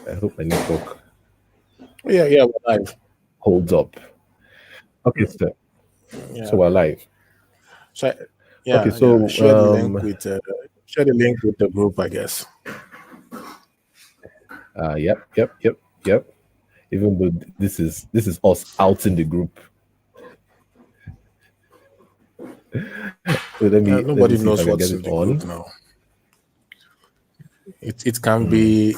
I hope my network Yeah, we're live. holds up. Okay, sir. So Yeah. we're live. So Okay, yeah. so Share the link with the group, I guess. yep. Even though this is us out in the group. So let me Nobody see if I knows can get what's it in the group on. now. It can be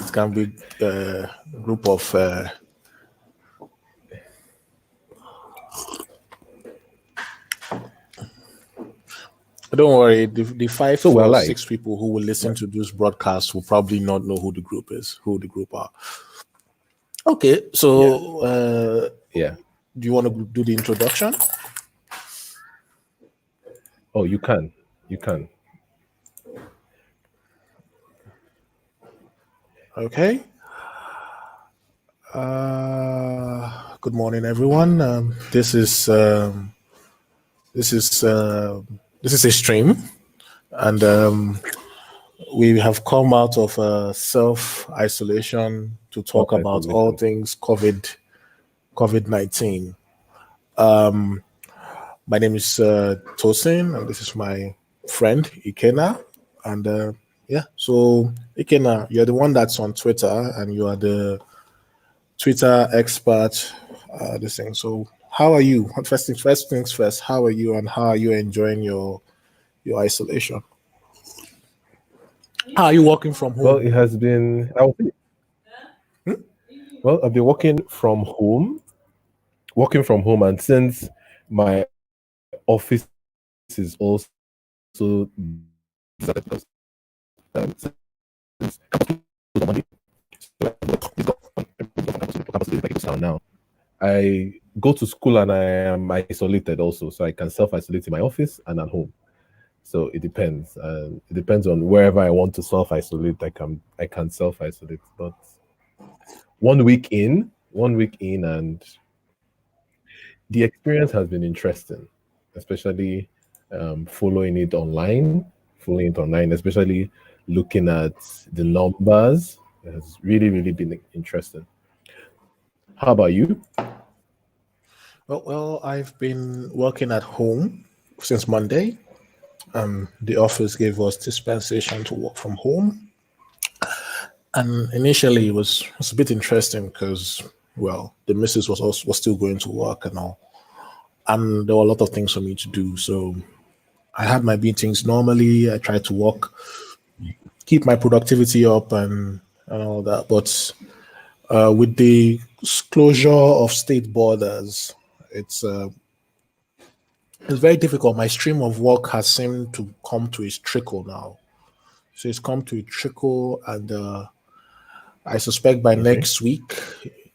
group of don't worry, the five So we're or live. six people who will listen to this broadcast will probably not know who the group is, who the group are. Okay, so Yeah. do you want to do the introduction? Oh, you can. You can. Okay. Good morning, everyone. This is this is a stream, and we have come out of self isolation to talk about all Self-isolation. things COVID-19. My name is Tosin, and this is my friend Ikenna. And yeah, so Ikenna, you're the one that's on Twitter, and you are the Twitter expert. This thing. So, how are you? First things first. How are you, and how are you enjoying your isolation? How are you working from Well, home? it has been. Well, I've been working from home, and since my office is also deserted because since campus closed on Monday, so campus is like down now. I go to school and I am isolated also, so I can self-isolate in my office and at home. So it depends. It depends on wherever I want to self-isolate. I can self-isolate, but 1 week in, and the experience has been interesting, especially following it online, especially looking at the numbers. It has really, really been interesting. How about you? Well, I've been working at home since Monday. The office gave us dispensation to work from home, and initially it was a bit interesting because well, the missus was still going to work and all, and there were a lot of things for me to do. So I had my meetings normally. I tried to work, keep my productivity up, and all that. But with the closure of state borders, it's uh, it's very difficult. My stream of work has seemed to come to a trickle now. So it's come to a trickle, and I suspect by Okay. next week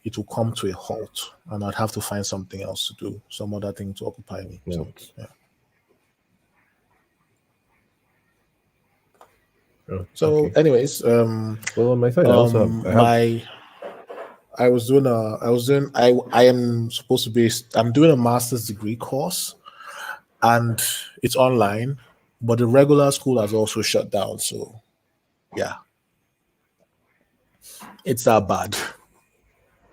it will come to a halt, and I'd have to find something else to do, some other thing to occupy me. So What? yeah. Oh, So, okay. anyways, Well, on my side, I have. my I am supposed to be I'm doing a master's degree course, and it's online, but the regular school has also shut down. So yeah, it's that bad.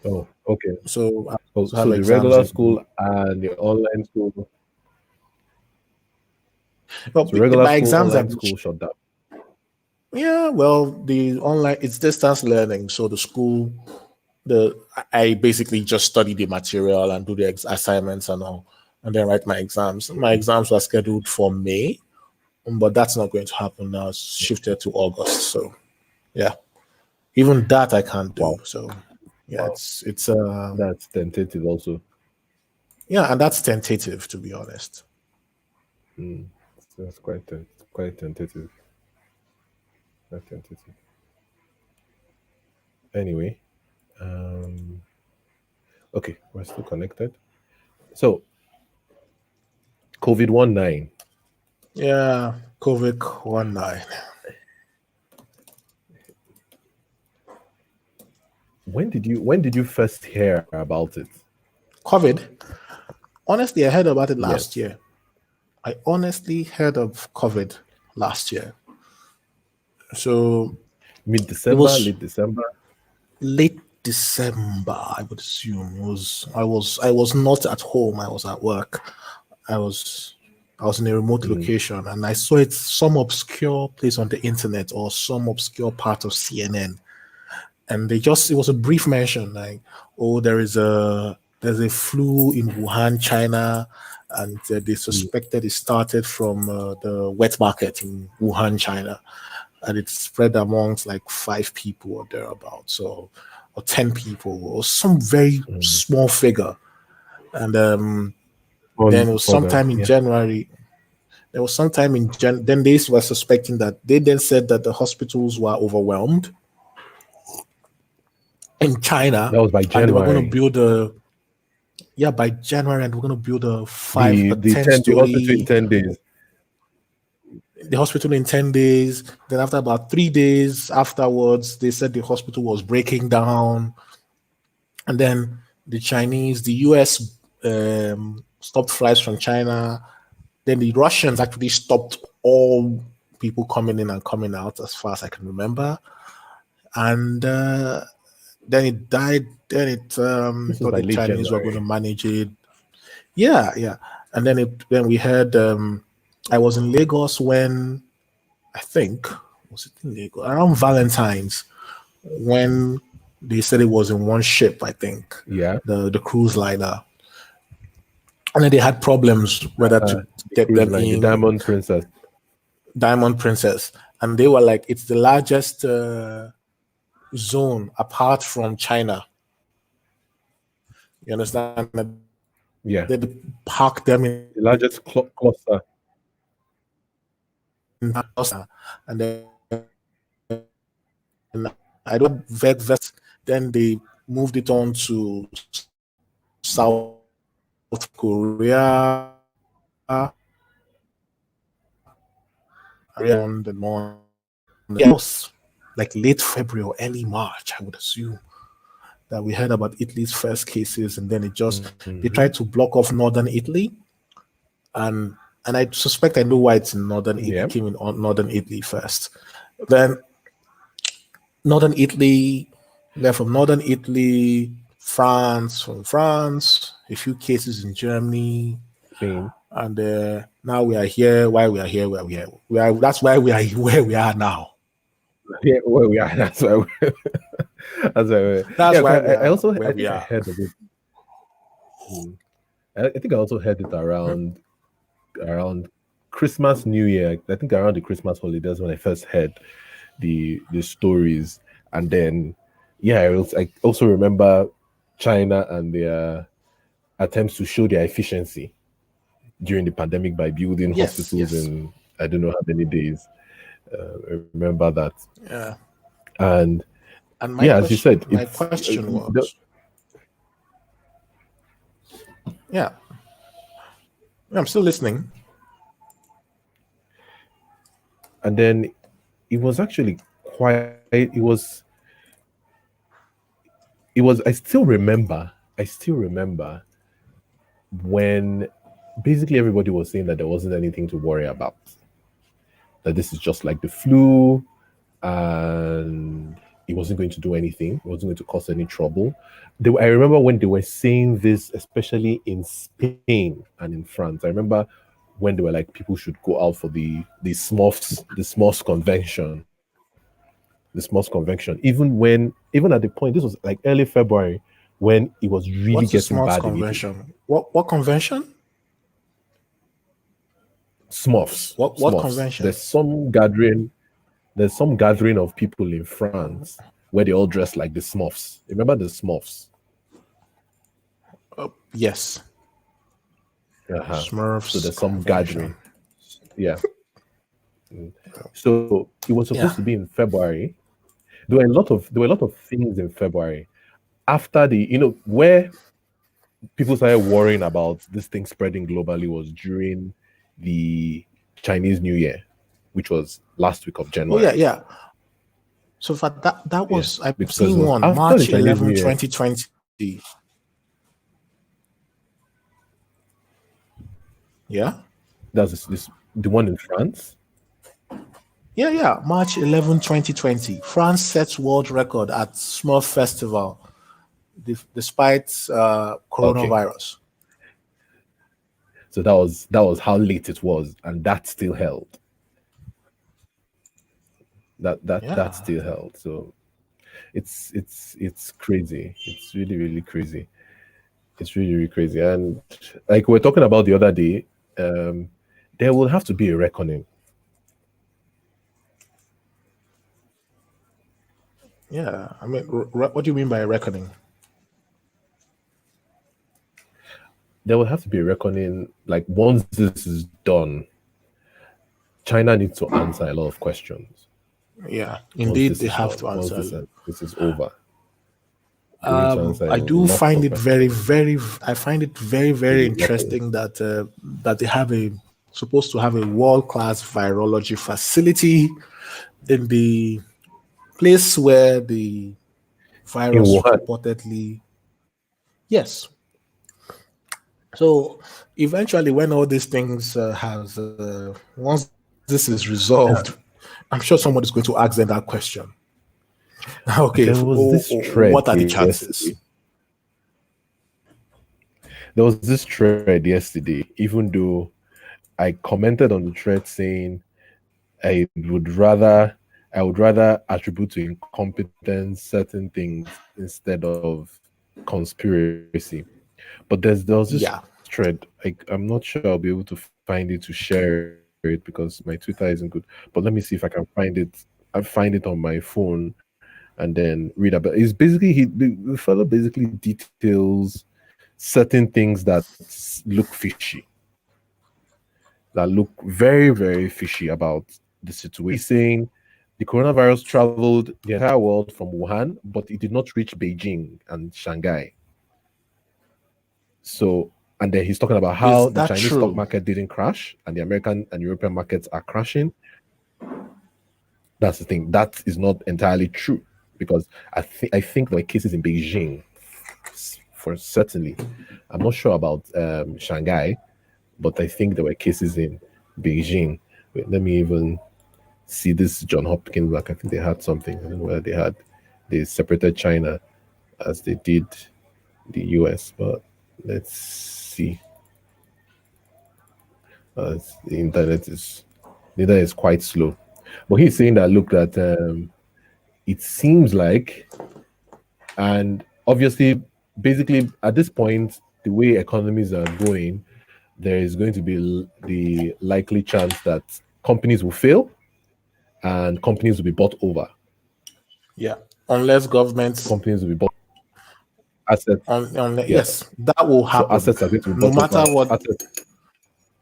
Oh, okay. So I Oh, also have so the exams regular in. school and the online school. Well, So regular my school, exams have online been. school shut down. Yeah, well, the online it's distance learning. So the school, the I basically just study the material and do the assignments and all, and then write my exams. My exams were scheduled for May, but that's not going to happen now. It's shifted to August. So yeah, even that I can't do. Wow, So yeah, wow. it's That's tentative also. yeah, and that's tentative to be honest. Mm, that's quite tentative. Quite tentative. Anyway, um, okay, we're still connected. So COVID-19. Yeah, COVID-19. When did you first hear about it? COVID. Honestly, I heard about it last Yes, year. I honestly heard of COVID last year. So mid it December, was late December. late December, I would assume. I was not at home, I was at work. I was I was in a remote Mm, location and I saw it some obscure place on the internet or some obscure part of CNN. And it was a brief mention like, oh, there's a flu in Wuhan, China, and they mm, suspected it started from the wet market in Wuhan, China, and it spread amongst like 5 people or thereabouts, or 10 people, or some very mm. small figure. And On then it was for them, sometime in yeah. January. There was sometime in then they were suspecting that they then said that the hospitals were overwhelmed in China, That was by and they were going to January. build a yeah by January, and we're going to build a The ten 10 the hospital in story 10 days. the hospital in 10 days. Then after about 3 days afterwards, they said the hospital was breaking down, and then the U.S. Stopped flights from China. Then the Russians actually stopped all people coming in and coming out, as far as I can remember. And then it died. Then it This was thought by the late Chinese were going to January. manage it. Yeah, yeah. And then we had I was in Lagos when I think was it in Lagos around Valentine's when they said it was in one ship. I think Yeah. the cruise liner, and then they had problems whether to The get cruise them line, the in. Diamond Princess. Diamond Princess, and they were like, it's the largest zone apart from China. You understand? And Yeah. they park them The largest cluster. in and then I don't vet vest. Then they moved it on to South Korea, on the month. Yeah, it was like late February or early March, I would assume, that we heard about Italy's first cases, and then they Mhm. tried to block off northern Italy, and I suspect I know why it's in northern Italy. Yeah. Came in on northern Italy first, then northern Italy, then from northern Italy, France, from France, a few cases in Germany, Spain. and now we are here. Why we are here? Where we are? That's why we are where we are now. Yeah, where we are. That's why. That's why. That's Yeah, why 'cause we I are also where I we think I are. heard of it. Mm. I think I also heard it around Christmas, New Year. I think around the Christmas holidays when I first heard the stories, and then yeah, I also remember China and their attempts to show their efficiency during the pandemic by building Yes, hospitals yes, in I don't know how many days. I remember that, yeah. and And yeah, as you said, my it's question was, yeah, I'm still listening. and then it was actually quite. It was. I still remember when basically everybody was saying that there wasn't anything to worry about. That this is just like the flu, and it wasn't going to do anything. It wasn't going to cause any trouble. I remember when they were saying this, especially in Spain and in France. I remember when they were like, people should go out for the Smurfs convention, even at the point, this was like early February when it was really What's the getting SMARTS bad in Italy. convention? What convention? Smurfs, What Smurfs. convention? There's some gathering of people in France where they all dress like the Smurfs. Remember the Smurfs? Yes, Uh-huh. So Smurfs there's some convention. gathering. Yeah. So it was supposed to Yeah. be in February. There were a lot of things in February after where people started worrying about this thing spreading globally was during the Chinese New Year, which was last week of Oh yeah, January. yeah. So for that Yeah, was I've because it seen was one after the March Chinese New 11, Year. 2020. Yeah. That's the one in France. Yeah, yeah. March 11, 2020. France sets world record at Smurf Festival despite Okay, coronavirus. so that was how late it was, and that still held. That Yeah. still held. So it's crazy. It's really really crazy. It's really really crazy. And like we are talking about the other day, um, there will have to be a reckoning. Yeah. I mean, what do you mean by reckoning? There will have to be a reckoning. Like once this is done, China needs to answer a lot of questions. Yeah. Once Indeed, this they is have done, to once answer. this is over, they need to answer a I do lot find of it very, questions. very. I find it very, very A lot of interesting that they have a supposed to have a world class virology facility in the place where the in virus Wuhan. reportedly. Yes. So eventually, when all these things has once this is resolved, I'm sure somebody's going to ask them that question. Okay, There was this what are thread the chances? yesterday. There was this thread yesterday, even though I commented on the thread saying I would rather I would rather attribute to incompetence certain things instead of conspiracy. But there was this Yeah. thread. I'm not sure I'll be able to find it to share it because my Twitter isn't good. But let me see if I can find it. I find it on my phone and then read about. It's basically the fellow basically details certain things that look fishy, that look very very fishy about the situation. He's saying the coronavirus traveled the entire world from Wuhan, but it did not reach Beijing and Shanghai. So, and then he's talking about how Is the that Chinese stock true? market didn't crash and the American and European markets are crashing. That's the thing. That is not entirely true because I think there were cases in Beijing for certainly. I'm not sure about Shanghai, but I think there were cases in Beijing. Wait, let me even see this John Hopkins back. I think they had something. I don't know whether they separated China as they did the US, but let's see. The internet is quite slow. But he's saying that look that it seems like, and obviously basically at this point the way economies are going, there is going to be the likely chance that companies will fail and companies will be bought over. Yeah. Unless governments, Companies will be bought assets. Yeah. yes, that will So happen. assets are going to be No bought matter over. what.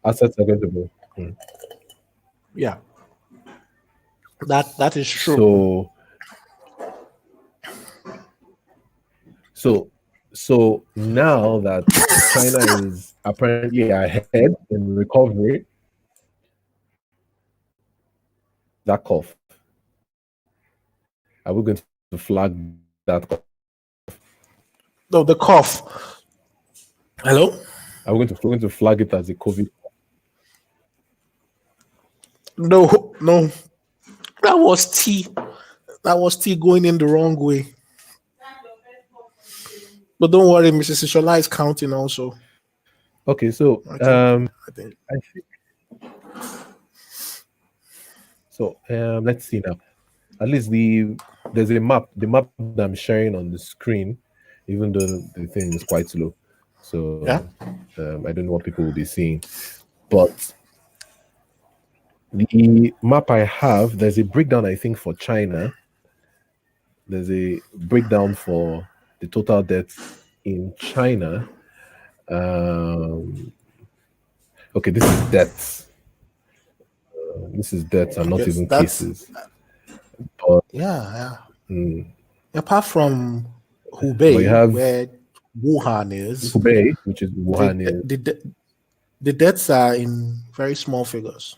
Assets are going to be. Hmm. Yeah, that is true. So so so now that China is apparently ahead in recovery, that cough. Are we going to flag that cough? No, the cough. Hello. Are we going to flag it as a COVID? No, no, that was tea. That was tea going in the wrong way. But don't worry, Mrs. Ishola is counting also. Okay, so I think. I think. I think so. Let's see now. At least there's a map. The map that I'm sharing on the screen, even though the thing is quite slow. So Yeah. I don't know what people will be seeing, but the map I have, there's a breakdown. I think for China, there's a breakdown for the total deaths in China. Um, okay, this is deaths. This is deaths and not Okay. even That's cases. But yeah. Yeah. mm, Apart from but you Hubei, have where Wuhan is, Hubei, which is the, Wuhan, is the the deaths are in very small figures.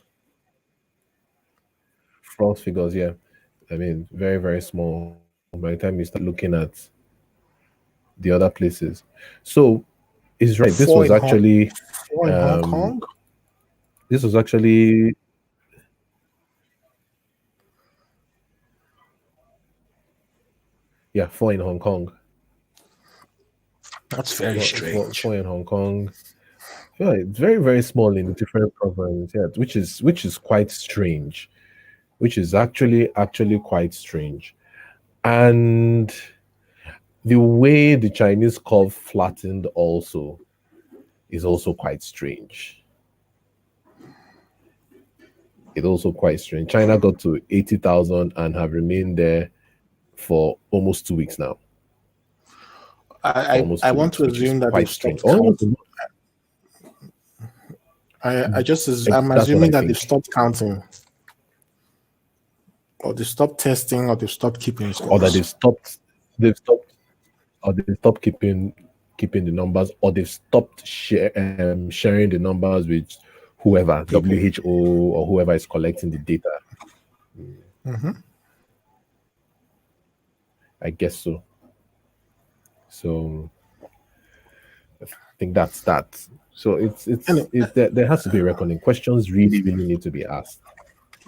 false figures. Yeah, I mean very very small. By the time you start looking at the other places, so is right. This Four was in Hong, actually four in 4 in Hong Kong. this was actually Yeah, four in Hong Kong. That's very strange. Four in Hong Kong. Yeah, it's very, very small in different provinces. Yeah, which is quite strange. Which is actually quite strange. And the way the Chinese curve flattened also is also quite strange. It's also quite strange. China got to 80,000 and have remained there for almost 2 weeks now. For almost I two want weeks, to which is assume that they've quite strange. stopped Oh, counting. I'm that's what assuming I that they've think. stopped counting, or they stopped testing, or they've stopped keeping Or that scores. they've stopped, or they stopped keeping the numbers, or they've stopped sharing the numbers with whoever, People. WHO or whoever is collecting the data. I guess so. So I think that's that. So Anyway, there has to be a reckoning. Questions really need to be asked.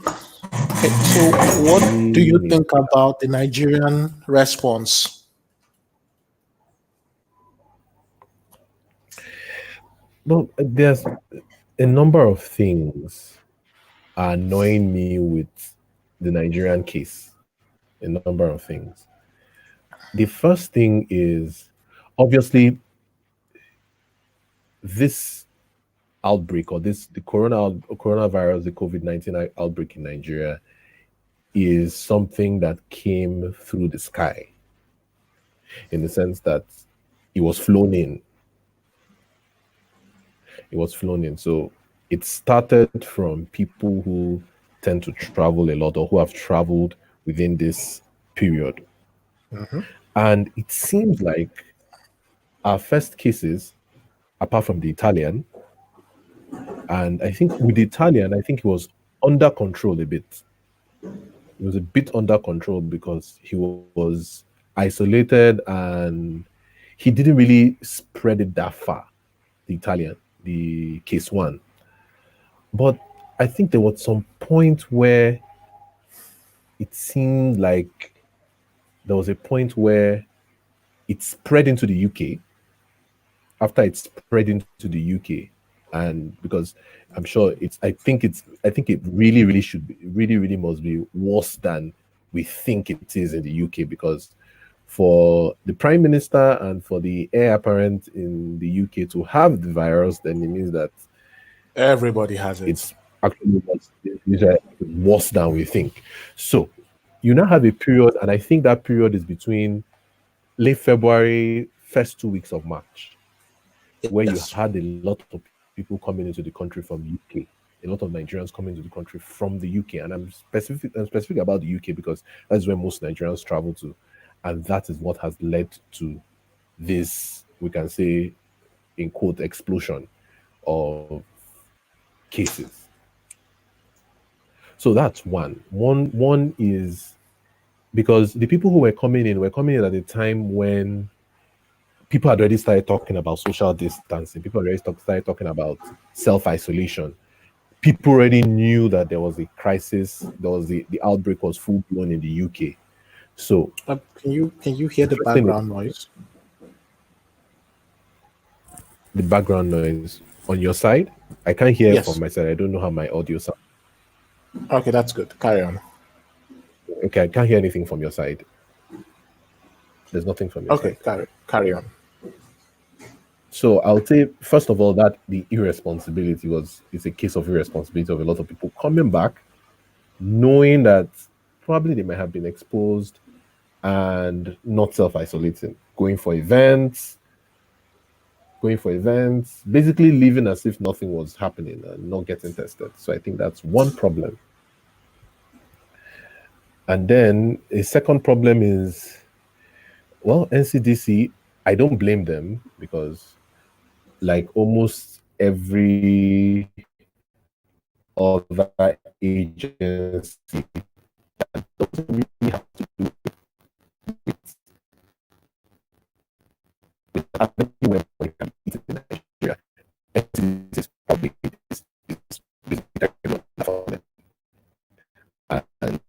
okay, so what do Really you need think to be asked. about the Nigerian response? Well, there's a number of things are annoying me with the Nigerian case. A number of things. The first thing is obviously this outbreak or this the coronavirus, the COVID-19 outbreak in Nigeria is something that came through the sky in the sense that it was flown in. It was flown in. So it started from people who tend to travel a lot or who have traveled within this period. And it seems like our first cases, apart from the Italian, and I think with the Italian, I think it was under control a bit. It was a bit under control because he was isolated and he didn't really spread it that far. The Italian, the case one, but I think there was some point where it seemed like there was a point where it spread into the UK. After it spread into the UK, and because I'm sure I think it really should be really must be worse than we think it is in the UK, because for the prime minister and for the heir apparent in the UK to have the virus, then it means that Everybody has it. it's actually worse than we think. So you now have a period, and I think that period is between late February, first 2 weeks of March, where you Yes. had a lot of people coming into the country from UK, a lot of Nigerians coming into the country from the UK, and I'm specific about the UK because that's where most Nigerians travel to, and that is what has led to this, we can say, in quote, explosion of cases. So that's one. One is because the people who were coming in at a time when people had already started talking about social distancing. People already started talking about self isolation. People already knew that there was a crisis. There was the outbreak was full blown in the UK. So Can you hear the the first thing is background noise? the background noise on your side. I can't hear from my Yes. side. I don't know how my audio sounds. Okay, that's good. Carry on. Okay, I can't hear anything from your side. There's nothing from your Okay, side. carry on. So I'll say first of all that the irresponsibility was it's a case of irresponsibility of a lot of people coming back, knowing that probably they might have been exposed and not self isolating, going for events, basically living as if nothing was happening and not getting tested. So I think that's one problem. And then a second problem is, well, NCDC, I don't blame them because, like almost every other agency, doesn't really have to do with anywhere where it can be eaten in Nigeria. NCDC is probably is basically for them. And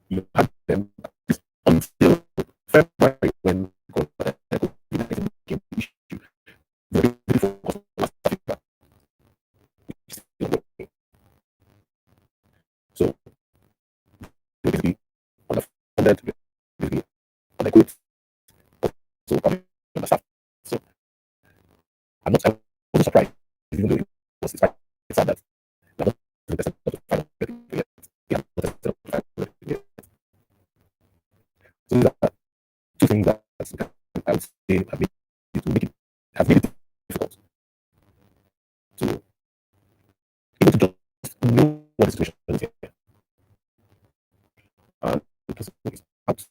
you have them until probably understand. So I wasn't surprised, even though it's quite sad that I'm not the person to find out yet. Yeah, I'm not the person to find out yet. So these are two things that I would say have made it difficult to even to just know what the situation is here. And the person is out.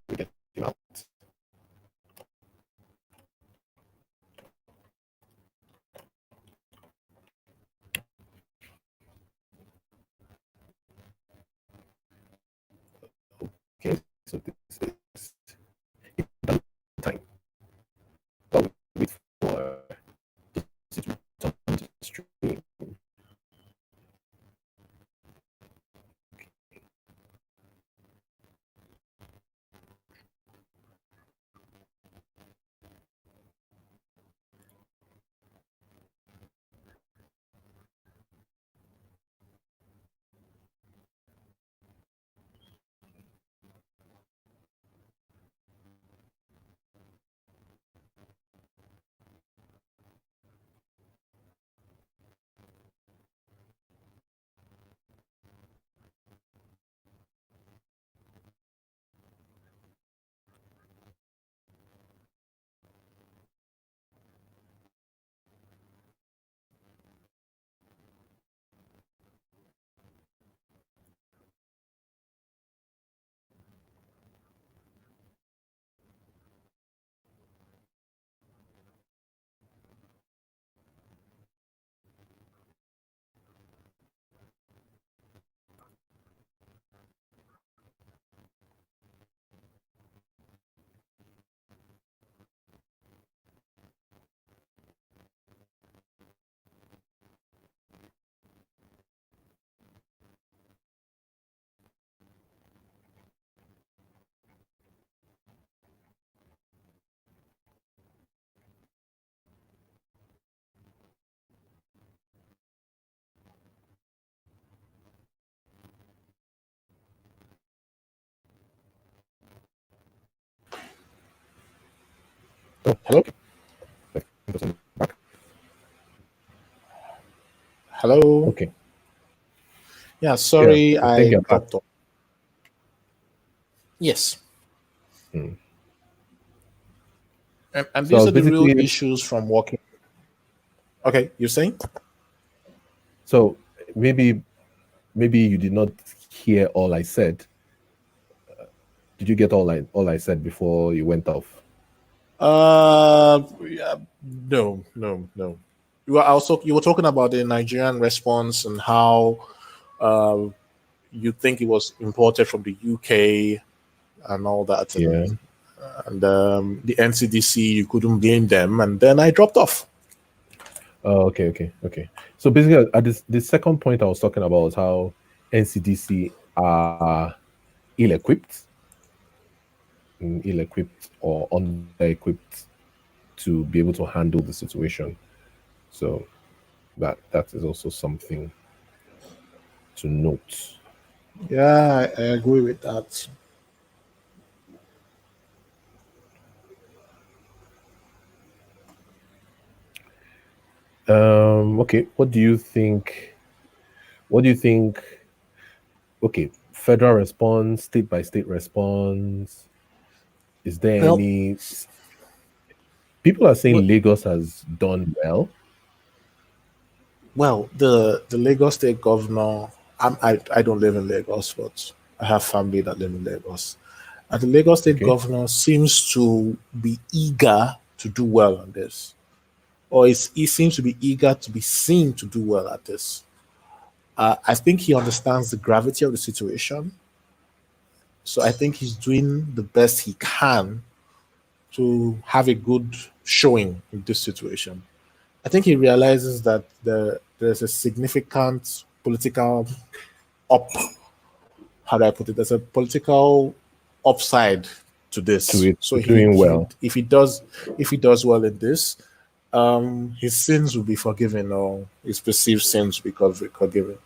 We get him out. Okay, so this is the time. While we wait for the situation to stream. Oh, Hello? I think I'm back. Hello? Okay. Yeah, Yeah, sorry I think I you're back. dropped off. Yes. Hmm. And So I these was are the real basically issues from working. Okay, you're saying? so maybe you did not hear all I said. Did you get all I said before you went off? Yeah, no, no, no. You were talking about the Nigerian response and how uh, you think it was imported from the UK and all that, Yeah. and the NCDC, you couldn't blame them, and then I dropped off. Oh, okay. So basically, at the second point I was talking about was how NCDC are ill-equipped, ill-equipped or under-equipped to be able to handle the situation. So that is also something to note. Yeah, I agree with that. Okay, what do you think? What do you think? Okay, federal response, state by state response. Is there Well, any? People are well, saying Lagos has done well. well, the Lagos State governor. I don't live in Lagos, but I have family that live in Lagos. And the Lagos State Okay, governor seems to be eager to do well on this, or he seems to be eager to be seen to do well at this. I think he understands the gravity of the situation, so I think he's doing the best he can to have a good showing in this situation. I think he realizes that there's a significant political up. How do I put it? There's a political upside to to this. it So to doing well. if he does well in this, his sins will be forgiven, or his perceived sins will be forgiven.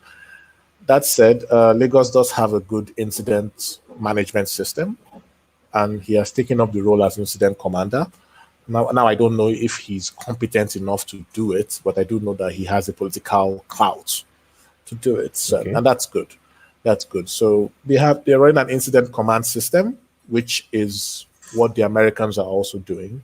That said, Lagos does have a good incident management system, and he has taken up the role as incident commander. Now I don't know if he's competent enough to do it, but I do know that he has a political clout to do it, so, Okay. and that's good. That's good. So they're running an incident command system, which is what the Americans are also doing,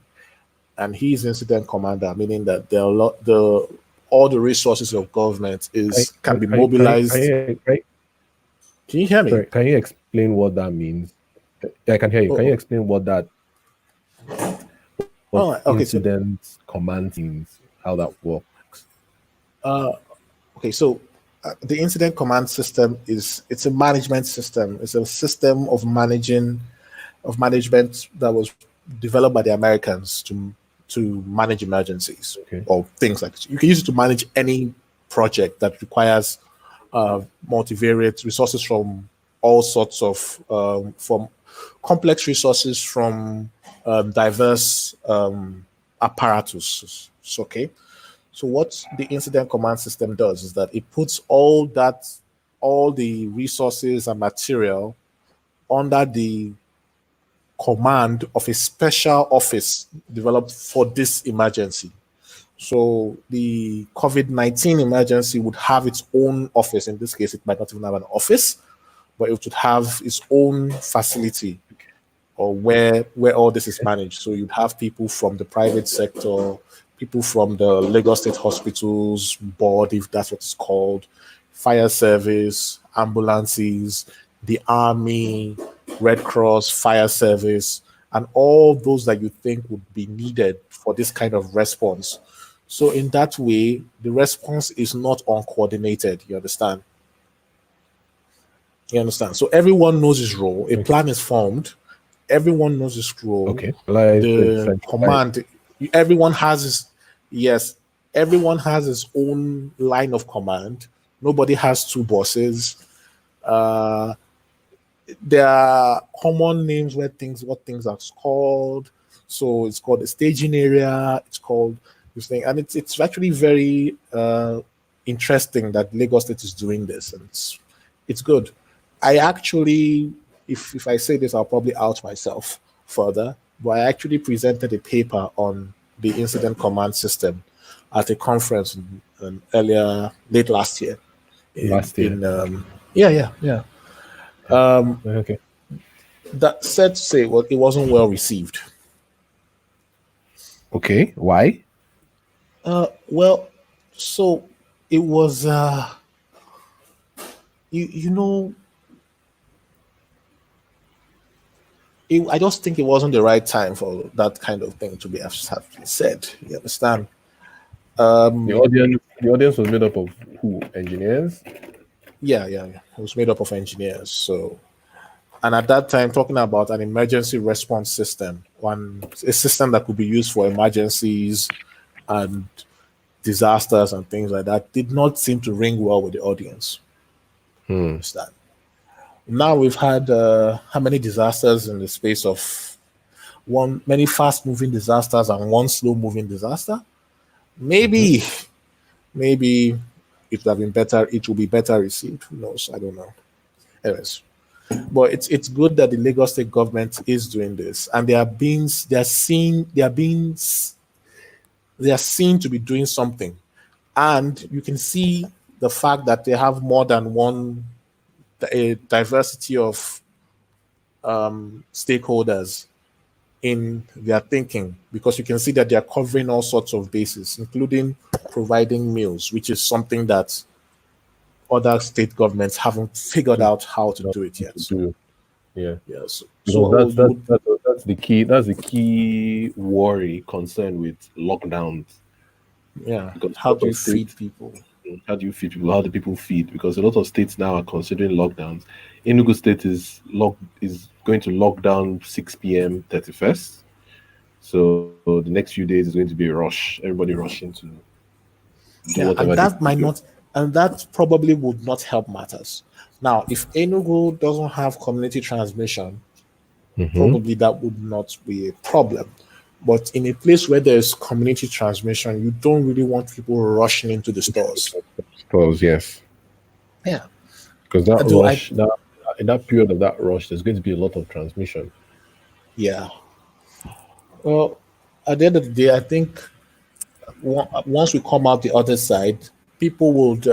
and he's incident commander, meaning that there are the all the resources of government Can, is can can, be can, mobilized. Can you hear me? sorry, can you explain what that means? Yeah, I can hear you. Oh, Can you oh, explain what oh, okay. So incident command means, how that works? okay, so the incident command system it's a management system. It's a system of management that was developed by the Americans to manage emergencies Okay. or things like this. You can use it to manage any project that requires multivariate resources from all sorts of from complex resources from diverse apparatus. Okay, so what the incident command system does is that it puts all the resources and material under the command of a special office developed for this emergency. So the COVID-19 emergency would have its own office. In this case, it might not even have an office, but it would have its own facility or where all this is managed. So you'd have people from the private sector, people from the Lagos State Hospitals Board, if that's what it's called, fire service, ambulances, the army, Red Cross, fire service, and all those that you think would be needed for this kind of response. So in that way, the response is not uncoordinated. You understand? You understand? So everyone knows his role. A Okay. plan is formed. Everyone knows his role. Okay. Like it's The centralized. command, everyone has his, yes, everyone has his own line of command. Nobody has two bosses. Uh, there are common names what things are called. So it's called the staging area. It's called this thing, and it's actually very interesting that Lagos State is doing this, and it's good. I actually, if I say this, I'll probably out myself further. But I actually presented a paper on the incident command system at a conference earlier late last year. Last year. In Yeah, yeah, yeah. Okay. That said to say, well, it wasn't well received. Okay. Why? Well, so it was you know I just think it wasn't the right time for that kind of thing to be have said. You understand? The audience was made up of who? Engineers? Yeah, yeah, yeah. It was made up of engineers. So, and at that time, talking about an emergency response system, a system that could be used for emergencies and disasters and things like that, did not seem to ring well with the audience. Understand? Now we've had how many disasters in the space of many fast moving disasters and one slow moving disaster? Mm-hmm. Maybe, maybe it would have been better. It will be better received. Who knows? I don't know. Anyways, but it's good that the Lagos State government is doing this, and they are seen to be doing something, and you can see the fact that they have more than one a diversity of stakeholders in their thinking, because you can see that they are covering all sorts of bases, including providing meals, which is something that other state governments haven't figured To, out how to not do it to yet. So do. Yeah. yes, Because so that's you that's would, that's that's the key. That's the key worry concern with lockdowns. yeah. Because a How lot do of you feed states, people? how do you feed people? How do people feed? Because a lot of states now are considering lockdowns. Enugu State is going to lock down 6 p.m. 31st. So the next few days is going to be a rush. Everybody rushing to do Yeah, whatever they can do. and that probably would not help matters. Now, if Enugu doesn't have community transmission, Hmm. probably that would not be a problem. But in a place where there's community transmission, you don't really want people rushing into the stores. Stores, yes. Yeah. Because that Although I, rush, that in that period of that rush, there's going to be a lot of transmission. yeah. Well, at the end of the day, I think once we come out the other side, people would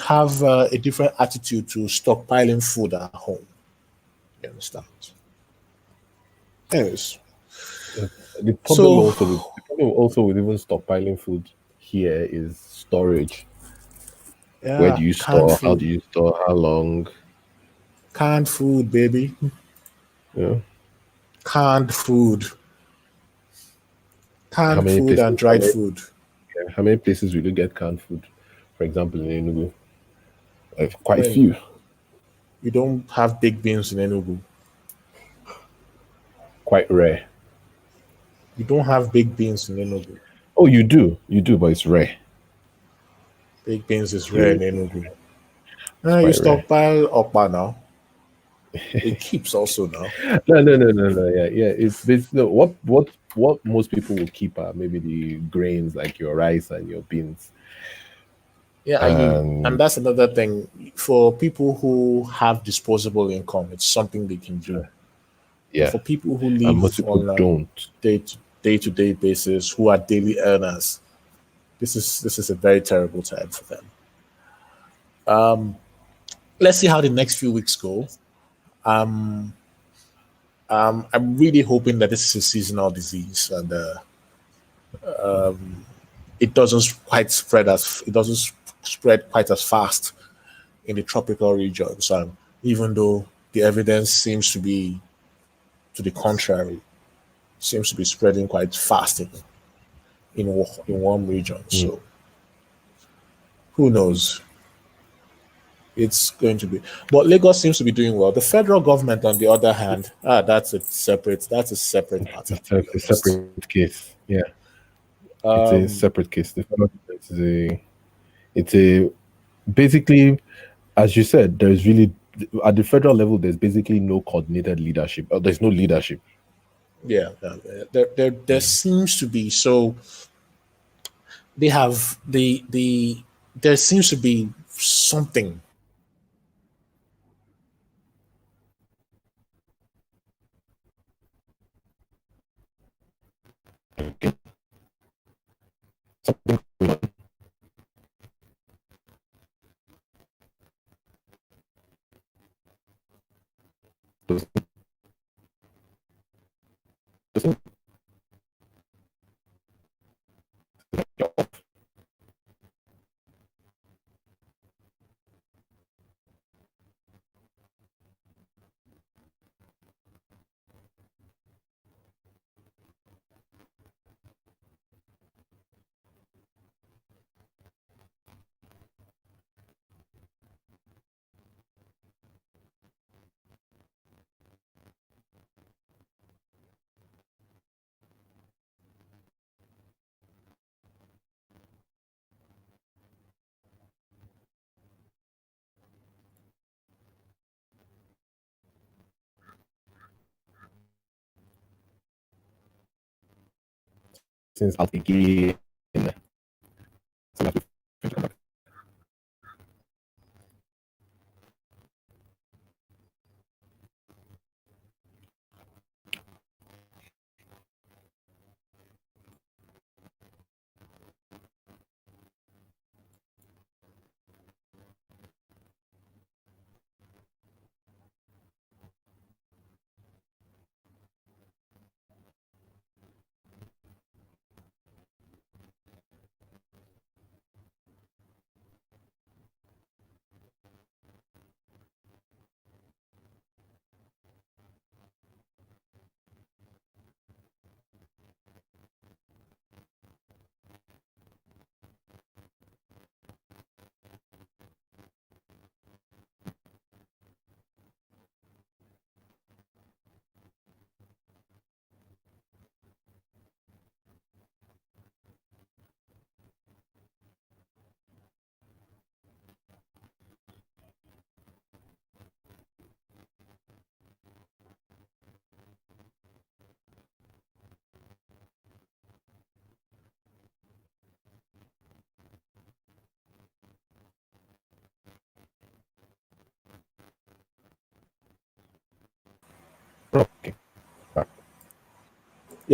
have a different attitude to stockpiling food at home. You understand? Anyways, Uh, The problem so also with the problem also with even stockpiling food here is storage. Where do yeah, you canned store? How food, do you store? How long? canned food, baby, You know, canned food, how canned many food places? and dried food. How many places will you get canned food? For example, in Enugu, I quite mean, few, you don't have big beans in Enugu. quite rare. You don't have big beans in Enugu. Oh, you do, but it's rare. Big beans is rare in You, Enugu. it's You quite rare. stockpile Okpa now. It keeps also now. No. Yeah, yeah. It's basically no, what most people will keep are maybe the grains like your rice and your beans. Yeah, and And that's another thing for people who have disposable income. It's something they can do. But yeah, for people who and most live people on a don't. day to day basis, who are daily earners, this is a very terrible time for them. Let's see how the next few weeks go. I'm really hoping that this is a seasonal disease and it doesn't spread quite as fast in the tropical regions. Even though the evidence seems to be to the contrary, seems to be spreading quite fast in warm regions. Mm. So who knows? It's going to be, but Lagos seems to be doing well. The federal government, on the other hand, that's a separate matter. To be It's a honest, separate case. Yeah, it's a separate case. It's a basically, as you said, there's really at the federal level, there's basically no coordinated leadership. There's no leadership. yeah, there seems to be. So they have there seems to be something. Since out again.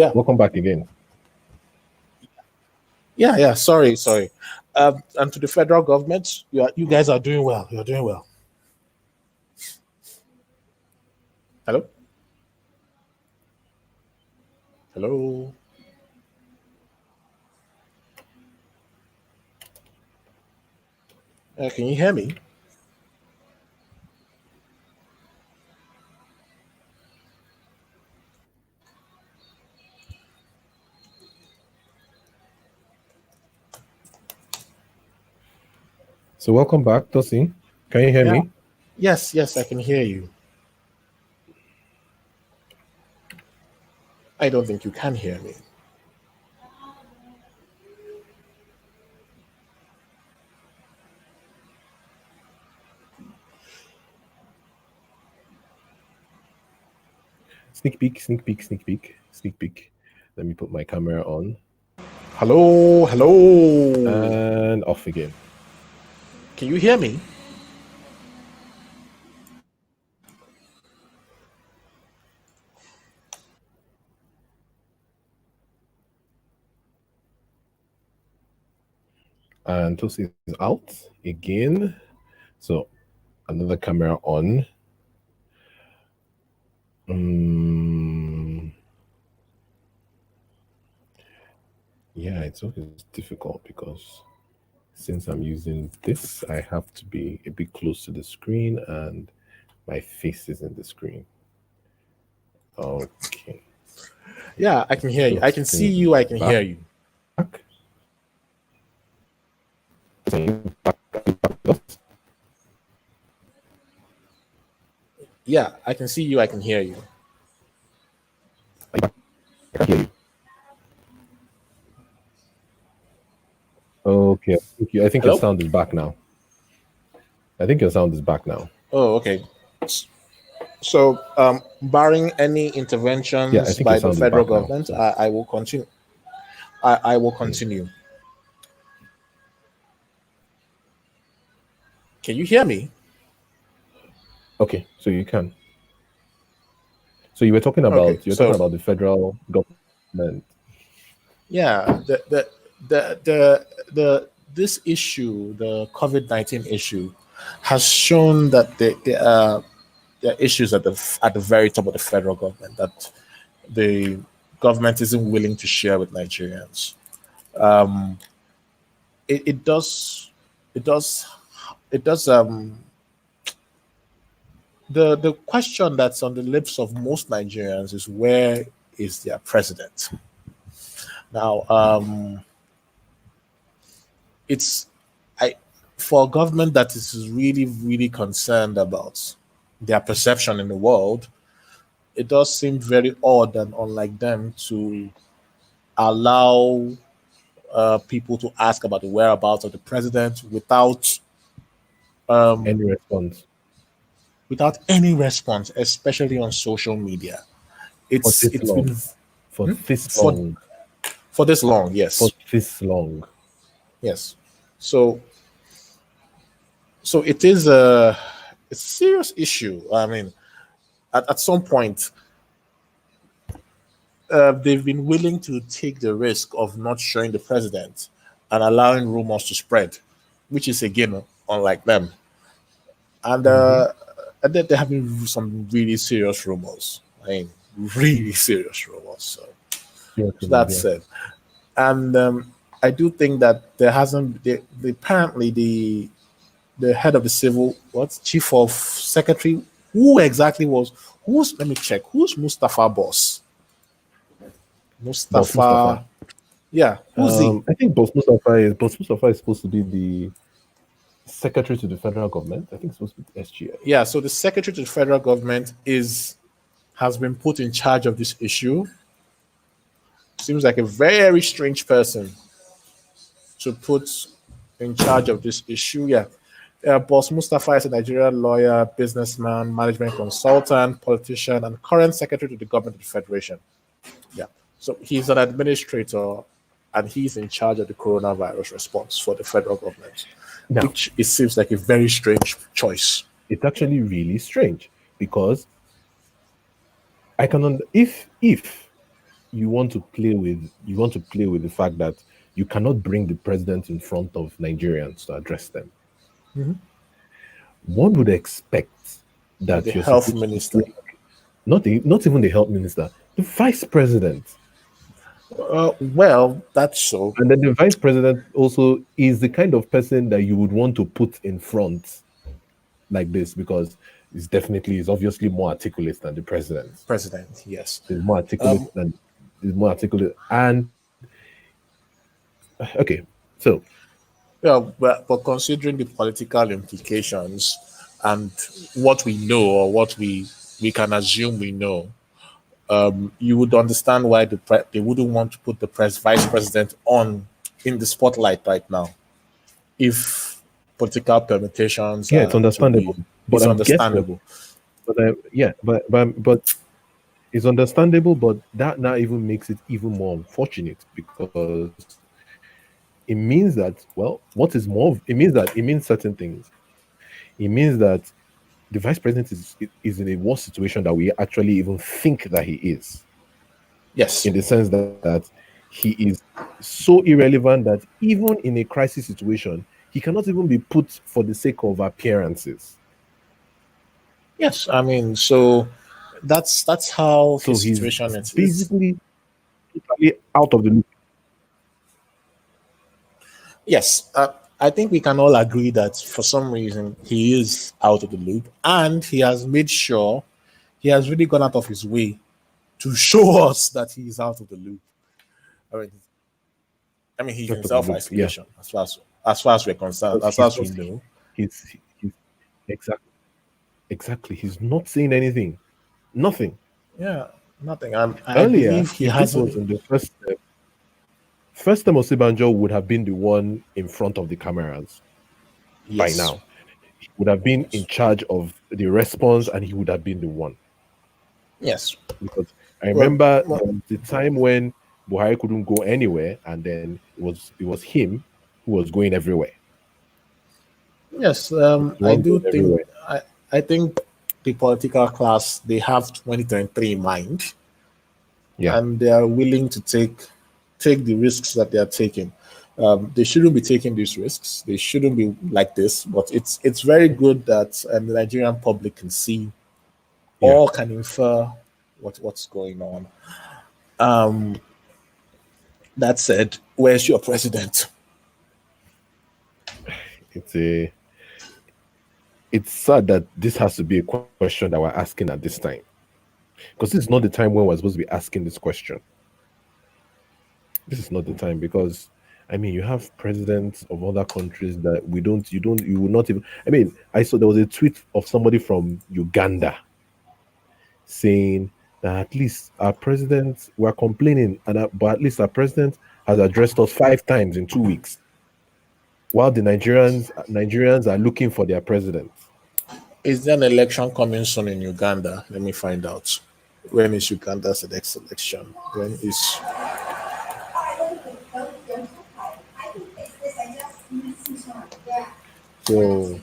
Yeah, Welcome back again. yeah. Sorry. And to the federal government, you guys are doing well. You're doing well. Hello, hello. Can you hear me? So welcome back, Tosin. Can you hear Yeah. me? Yes, I can hear you. I don't think you can hear me. Sneak peek, sneak peek, sneak peek, sneak peek. Let me put my camera on Hello. and off again. Can you hear me? And Tosin is out again. So another camera on. Yeah, it's always difficult because since I'm using this, I have to be a bit close to the screen and my face is in the screen. Okay. Yeah, I can hear you. I can see you. I can hear you. Back. Yeah, I can see you. I can hear you. I can hear you. Okay. I think your Hello? sound is back now. I think your sound is back now. Oh, okay. So, barring any Yeah, I interventions think your by the sound is federal back now. government, So, I will continue. I will continue. Can you hear me? okay, so you can. So you were Okay. talking So, about the federal government. yeah, the this issue, the COVID-19 issue, has shown that there are issues at the very top of the federal government that the government isn't willing to share with Nigerians. It does it does it does the question that's on the lips of most Nigerians is, where is their president? Now, it's I for a government that is really concerned about their perception in the world, it does seem very odd and unlike them to allow people to ask about the whereabouts of the president Any response without any response, especially on social media. for this It's long? been For this for long? this long, For yes, this long? yes. So it is a serious issue. I mean, at some point, they've been willing to take the risk of not showing the president and allowing rumors to spread, which is again unlike them. And Mm-hmm. and then there have been some really serious rumors. I mean, really serious rumors. Yes, So that's yeah. it. And I do think that there hasn't. Apparently the head of the civil, what, chief of secretary, who exactly was, who's, let me check, who's Mustafa boss? Boss Mustafa. Mustafa, yeah, who's he? I think Boss Mustafa is supposed to be the secretary to the federal government. I think it's supposed to be the SGF. Yeah, so the secretary to the federal government has been put in charge of this issue. Seems like a very strange person to put in charge of this issue. Yeah. Boss Mustafa is a Nigerian lawyer, businessman, management consultant, politician, and current secretary to the government of the federation. Yeah. So he's an administrator and he's in charge of the coronavirus response for the federal government, Now, which it seems like a very strange choice. it's actually really strange because I can if you want to play with the fact that you cannot bring the president in front of Nigerians to address them. One would expect That the that you're health supposed to minister. bring not even the health minister, the vice president. Well, that's so. And then the vice president also is the kind of person that you would want to put in front like this because is obviously more articulate than the president. President, yes. Is more articulate than is more articulate. And okay, so Yeah, but considering the political implications and what we know or what we can assume we know, you would understand why they wouldn't want to put the vice president on in the spotlight right now. If political permutations yeah, it's are to be, understandable. But it's I'm guessing, understandable. yeah, but it's understandable. But that now even makes it even more unfortunate because it means that it means certain things. It means that the vice president is in a worse situation that we actually even think that he is, Yes. in the sense that he is so irrelevant that even in a crisis situation, he cannot even be put for the sake of appearances. Yes. I mean, so that's how So his he's situation is. It's basically totally out of the loop. Yes, I think we can all agree that for some reason he is out of the loop, and he has made sure he has really gone out of his way to show us that he is out of the loop. I mean, he's in Out of the self loop. Yeah, isolation as far as we're concerned, because as far as we know. he's exactly exactly. He's not saying anything. Nothing. Yeah, nothing. I Earlier, believe he if this was hasn't. in the first time Osibanjo would have been the one in front of the cameras by Yes, now. He would have been in yes, charge of the response and he would have been the one. yes. Because I Well, remember well, the time when Buhari couldn't go anywhere and then it was him who was going everywhere. yes. He was the I one do going think. everywhere. I think the political class they have 2023 in mind, Yeah. and they are willing to take the risks that they are taking. They shouldn't be taking these risks. They shouldn't be like this. But it's very good that the Nigerian public can see Yeah. or can infer what's going on. That said, where's your president? It's a it's sad that this has to be a question that we're asking at this time. Because this is not the time when we're supposed to be asking this question. This is not the time because you have presidents of other countries that you will not even. I saw there was a tweet of somebody from Uganda saying that at least our president, we're complaining, but at least our president has addressed us 5 times in 2 weeks, while the Nigerians are looking for their president. Is there an election coming soon in Uganda? Let me find out. When is Uganda's next election? When is So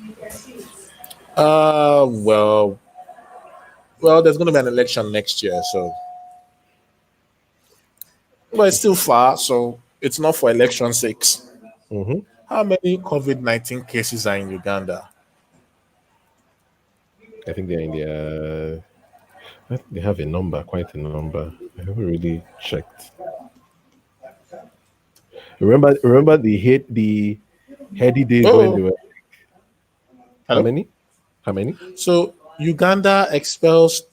well, there's going to be an election next year, so but it's still far, so it's not for election sakes. mhm, How many COVID-19 cases are in Uganda? I think they're in the. I think they have a number, quite a number. I haven't really checked. Remember the heady days when they Oh, were how hello. many? How many? So Uganda expels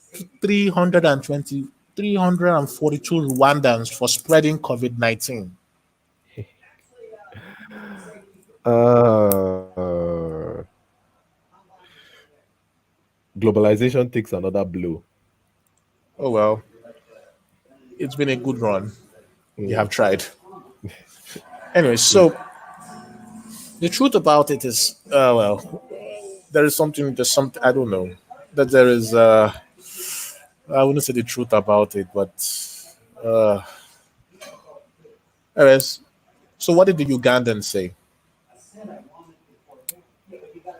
320, 342 Rwandans for spreading COVID-19. Uh, globalization takes another blow. Oh well, it's been a good run. You Mm, have tried. Anyway, we, so the truth about it is, there is something. There's something I don't know. That there is. I wouldn't say the truth about it, but anyways. So what did the Ugandans say?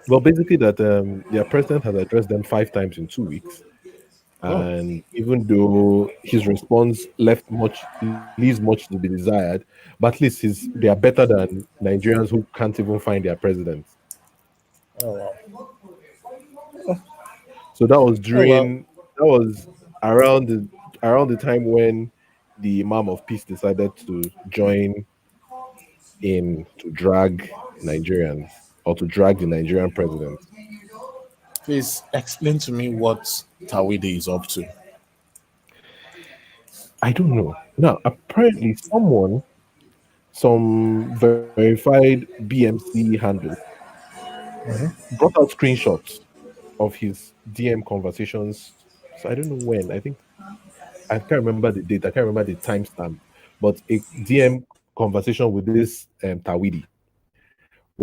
well, basically that their president has addressed them 5 times in 2 weeks, Oh, And even though his response leaves much to be desired, but at least they are better than Nigerians who can't even find their president. oh wow. So that was Oh well. around the time when the Imam of Peace decided to join in to drag Nigerians or to drag the Nigerian president. Please explain to me what Tawidi is up to. I don't know. Now, apparently, some verified BMC handle, brought out screenshots of his DM conversations. So I don't know when. I can't remember the date. I can't remember the timestamp. But a DM conversation with this Tawidi,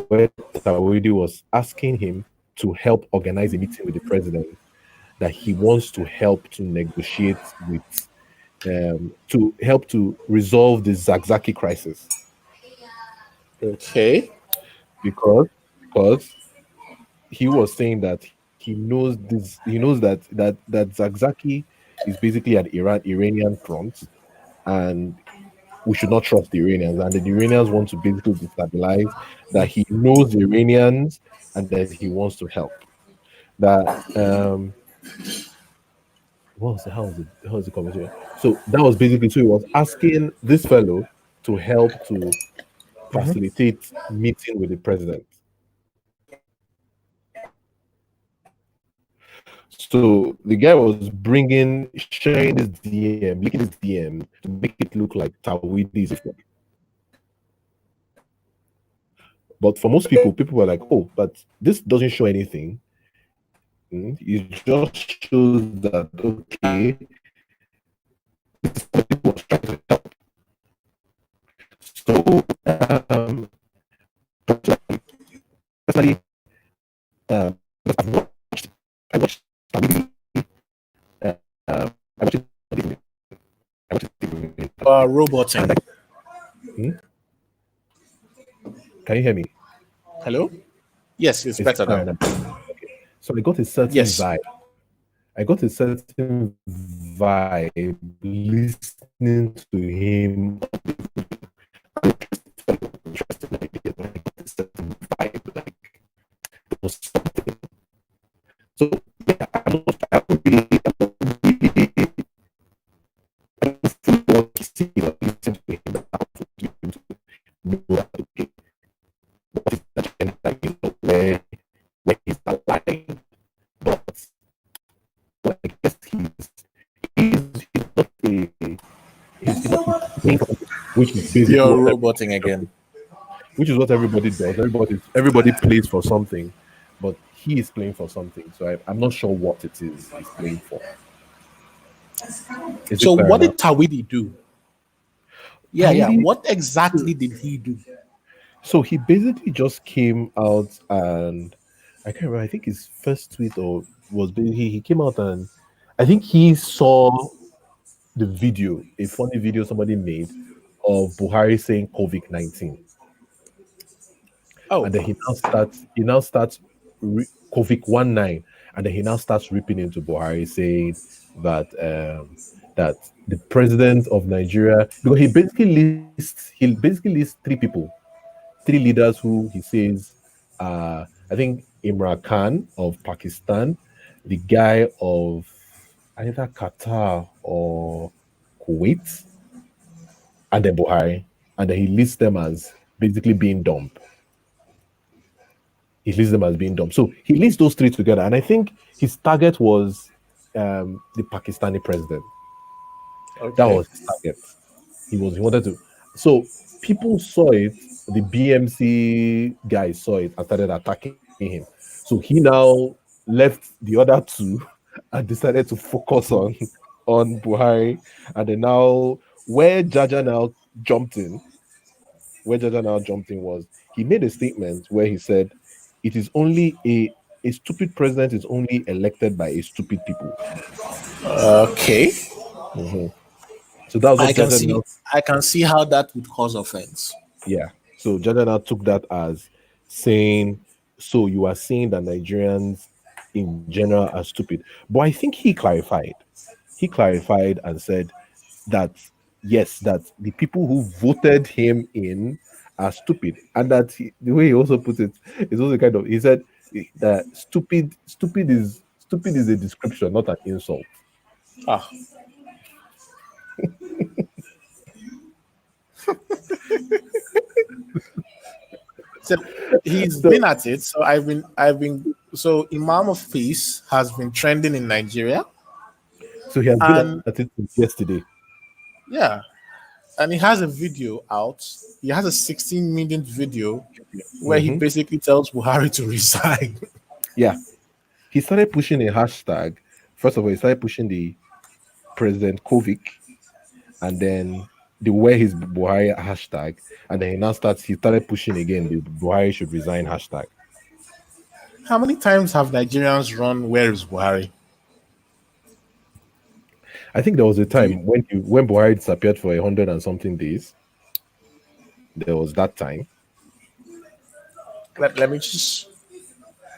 where Tawidi was asking him to help organize a meeting with the president, that he wants to help to negotiate with, to help to resolve the Zagzaki crisis, Okay. because he was saying that he knows that Zagzaki is basically an Iranian front, and we should not trust the Iranians, and the Iranians want to basically destabilize. That he knows the Iranians, and that he wants to help. That what was the how was the conversation? So that was basically, so he was asking this fellow to help to facilitate meeting with the president. So the guy was sharing this DM, leaking this DM to make it look like Tawidi is a fraud. But for most people were like, oh, but this doesn't show anything. It just shows that, okay, people was trying to help. So, personally, because I watched Tawidi, I watched it, I watched it, and Roboting. hmm? Can you hear me? Hello? Yes, it's It's better all now. right. Okay. So I got a certain Yes. vibe. I got a certain vibe listening to him. Interesting ideas, but I got a certain vibe, like there was something. So yeah, I don't really, I don't fully want to see or listen to him now to be able to know that, okay, what is the agenda, where he's aligned. But well, I guess he's not he's playing for something, which is basically You're what roboting again. which is what everybody does. Everybody plays for something, but he is playing for something. So I'm not sure what it is he's playing for. Is So it clear what now? did Tawidi do? Yeah, yeah. Tawidi. What exactly did he do? So he basically just came out, and I can't remember. I think his first tweet or was basically he came out, and I think he saw the video, a funny video somebody made of Buhari saying COVID-19, Oh, and then he now starts COVID-19, and then he now starts ripping into Buhari, saying that that the president of Nigeria, because he basically lists three people, three leaders who he says, I think Imran Khan of Pakistan, the guy of either Qatar or Kuwait, and then Buhari, and then he lists them as basically being dumb. He lists them as being dumb. So he lists those three together, and I think his target was the Pakistani president. That okay. was his target. He wanted to. So people saw it. The BMC guys saw it and started attacking him. So he now left the other two and decided to focus on Buhari. And then now where Jaja now jumped in, where Jaja now jumped in was he made a statement where he said, "It is only a stupid president is only elected by a stupid people." Okay. Mhm. So that was I what can Jaja see now. I can see how that would cause offense. Yeah. So Jaja now took that as saying, "So you are saying that Nigerians in general are stupid." But I think he clarified. he clarified and said that yes, that the people who voted him in are stupid, and that the way he also put it is also kind of, he said that stupid is a description, not an insult. Ah, so he's So been at it. So so Imam of Peace has been trending in Nigeria, he has been at and it since yesterday. yeah, and he has a video out. He has a 16-minute video where he Hmm. basically tells Buhari to resign. Yeah, he started pushing a hashtag. First of all, he started pushing the President Kovic, and then the where his Buhari hashtag, and then he started pushing again the Buhari should resign hashtag. How many times have Nigerians run "Where is Buhari"? I think there was a Do you, time when Buhari disappeared for 100 and something days. There was that time. let me just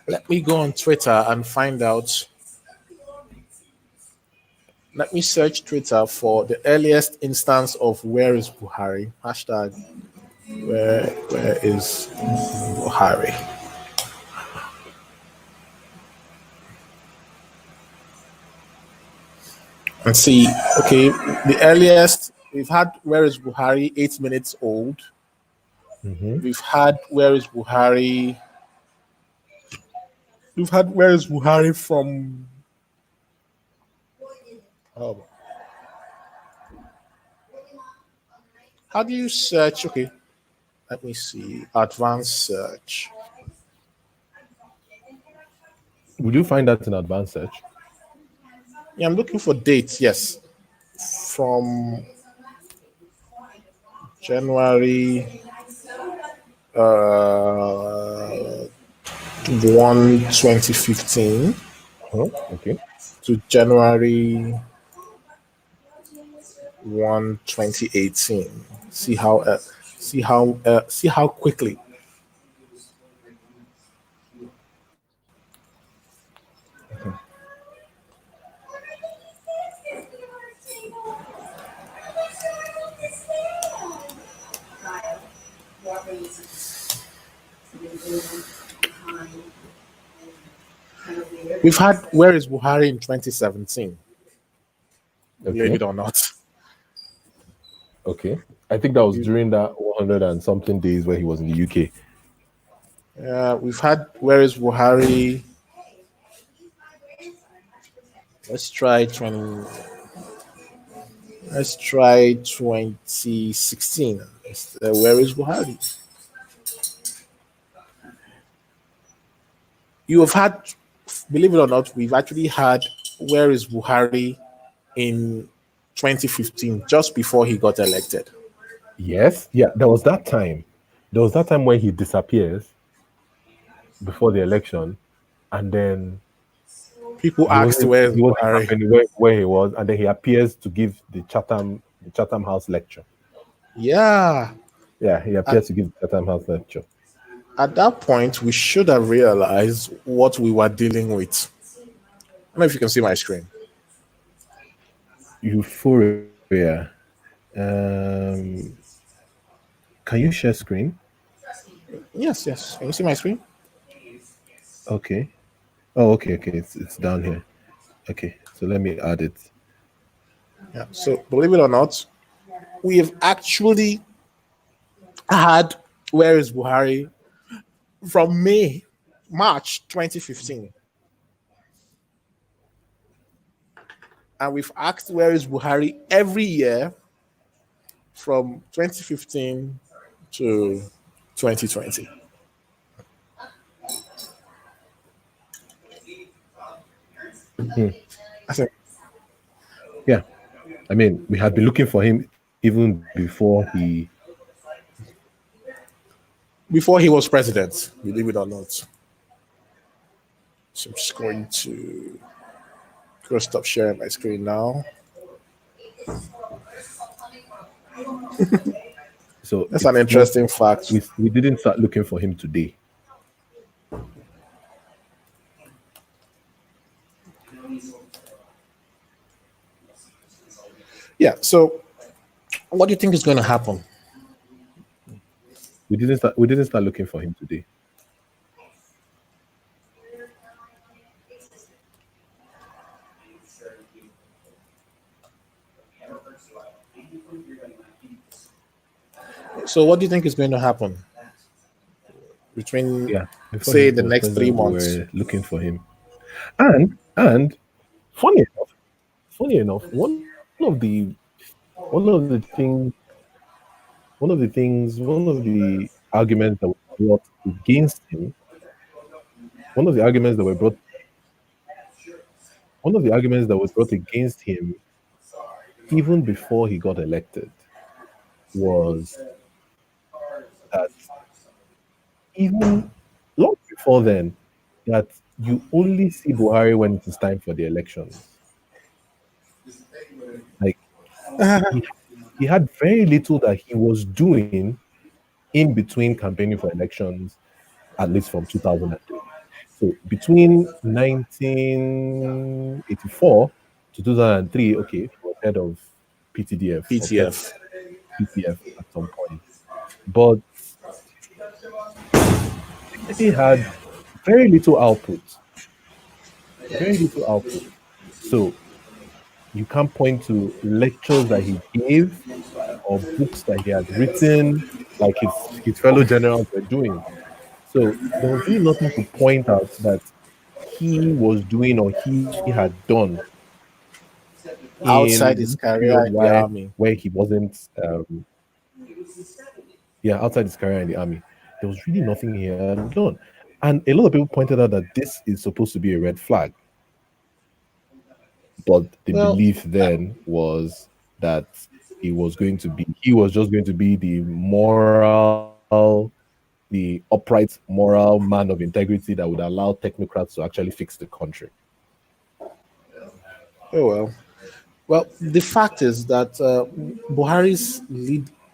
let me go on Twitter and find out. Let me search Twitter for the earliest instance of "Where is Buhari" hashtag. Where is Buhari? And see, okay, the earliest we've had "Where is Buhari" 8 minutes old. Hmm. We've had "Where is Buhari." We've had "Where is Buhari" from. Oh, how do you search? Okay, let me see. Advanced search. Would you find that in advanced search? Yeah, I'm looking for dates. Yes, from January 1, 2015 Huh? Okay. to January 1, 2018. See how see how quickly we've had "Where is Buhari" in 2017. Believe Okay. it or not. Okay. I think that was We've, during that 100 and something days where he was in the UK. we've had "Where is Buhari." Let's try 20. Let's try 2016. Where is Buhari? You have had, believe it or not, we've actually had "Where is Buhari" in 2015, just before he got elected. Yes. Yeah. There was that time. There was that time when he disappears before the election, and then People he asked, wasn't "Where is he wasn't Buhari?" campaigning where he was, and then he appears to give the Chatham House lecture. Yeah. Yeah, he At, appears to give the Chatham House lecture. at that point, we should have realized what we were dealing with. I don't know if you can see my screen. Euphoria. Um, can you share screen? Yes, yes. Can you see my screen? Okay. Oh, okay. It's down here. Okay, so let me add it. Yeah. So, believe it or not, we have actually had "Where is Buhari" from March 2015. And we've asked "Where is Buhari" every year from 2015 to 2020. Hmm. I think Yeah, I mean, we had been looking for him even before he. before he was president, believe it or not. So I'm just going to go stop sharing my screen now. So That's an it's not. interesting fact. We didn't start looking for him today. Yeah. So, what do you think is going to happen? We didn't start looking for him today. So, what do you think is going to happen between, Yeah, before say, he the was next three president, we months? were looking for him. And funny enough, one of the arguments that were brought against him, one of the arguments that were brought one of the arguments that was brought against him even before he got elected was that even long before then, that you only see Buhari when it is time for the elections. Like he he had very little that he was doing in between campaigning for elections, at least from 2003. So between 1984 to 2003, okay, he was head of PTDF or PTF. PTF at some point. But he had very little output, very little output. So you can't point to lectures that he gave or books that he had written like his fellow generals were doing. So there was really nothing to point out that he was doing or he had done Outside in his this period career in the army. where he wasn't yeah, outside his career in the army. There was really nothing he had done. And a lot of people pointed out that this is supposed to be a red flag. But the Well, belief then was that he was just going to be the upright moral man of integrity that would allow technocrats to actually fix the country. oh well. Well, the fact is that Buhari's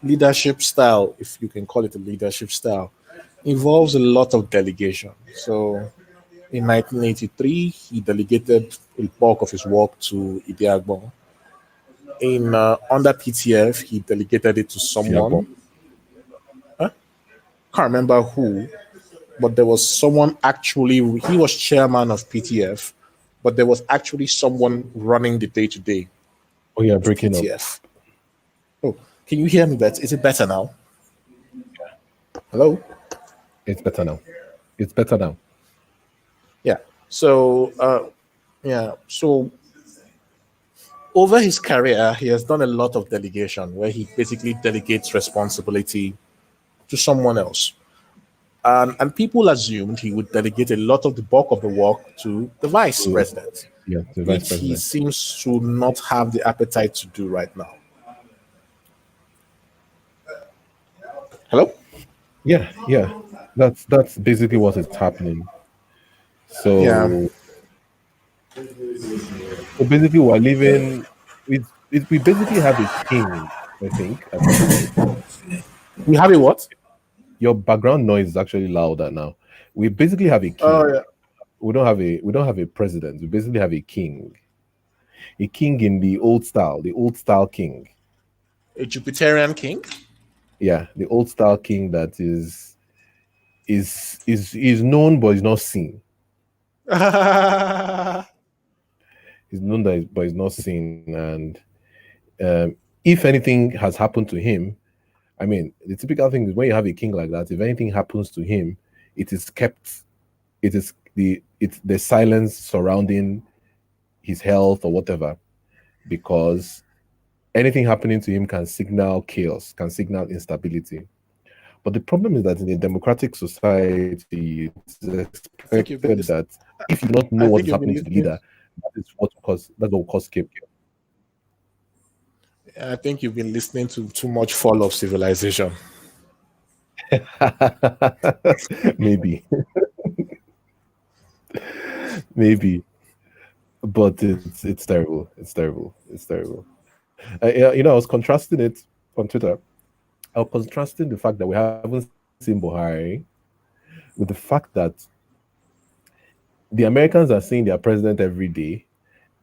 leadership style, if you can call it a leadership style, involves a lot of delegation. So, in 1983, he delegated a bulk of his work to Idiagbon. In under PTF, he delegated it to Tiago. someone. Can't remember who, but there was someone actually. He was chairman of PTF, but there was actually someone running the day to day Oh yeah, of breaking up. PTF. Oh, can you hear me better? Is it better now? Hello? It's better now. It's better now. Yeah. So, yeah. So, over his career, he has done a lot of delegation where he basically delegates responsibility to someone else. And people assumed he would delegate a lot of the bulk of the work to the vice So president, yeah, the vice which he president. seems to not have the appetite to do right now. Hello? Yeah. That's basically what is happening. Yeah. So basically we're living we basically have a king, I think, at this point. We have a what? Your background noise is actually louder now. We basically have a Oh, king. yeah. We don't have a president. We basically have a king. A king in the old style king. A Jupiterian king? Yeah, the old style king that is known but is not seen. He's known but is not seen. And if anything has happened to him, I mean, the typical thing is when you have a king like that, if anything happens to him, it is kept. It's the silence surrounding his health or whatever, because anything happening to him can signal chaos, can signal instability. But the problem is that in a democratic society, it's I expected think you've been that listening. if you do not know I what is think you've happening been to the listening. leader, that's what will cause chaos. I think you've been listening to too much fall of civilization. Maybe, maybe, but it's terrible. It's terrible. It's terrible. Yeah, I was contrasting it on Twitter. I was contrasting the fact that we haven't seen Buhari with the fact that the Americans are seeing their president every day,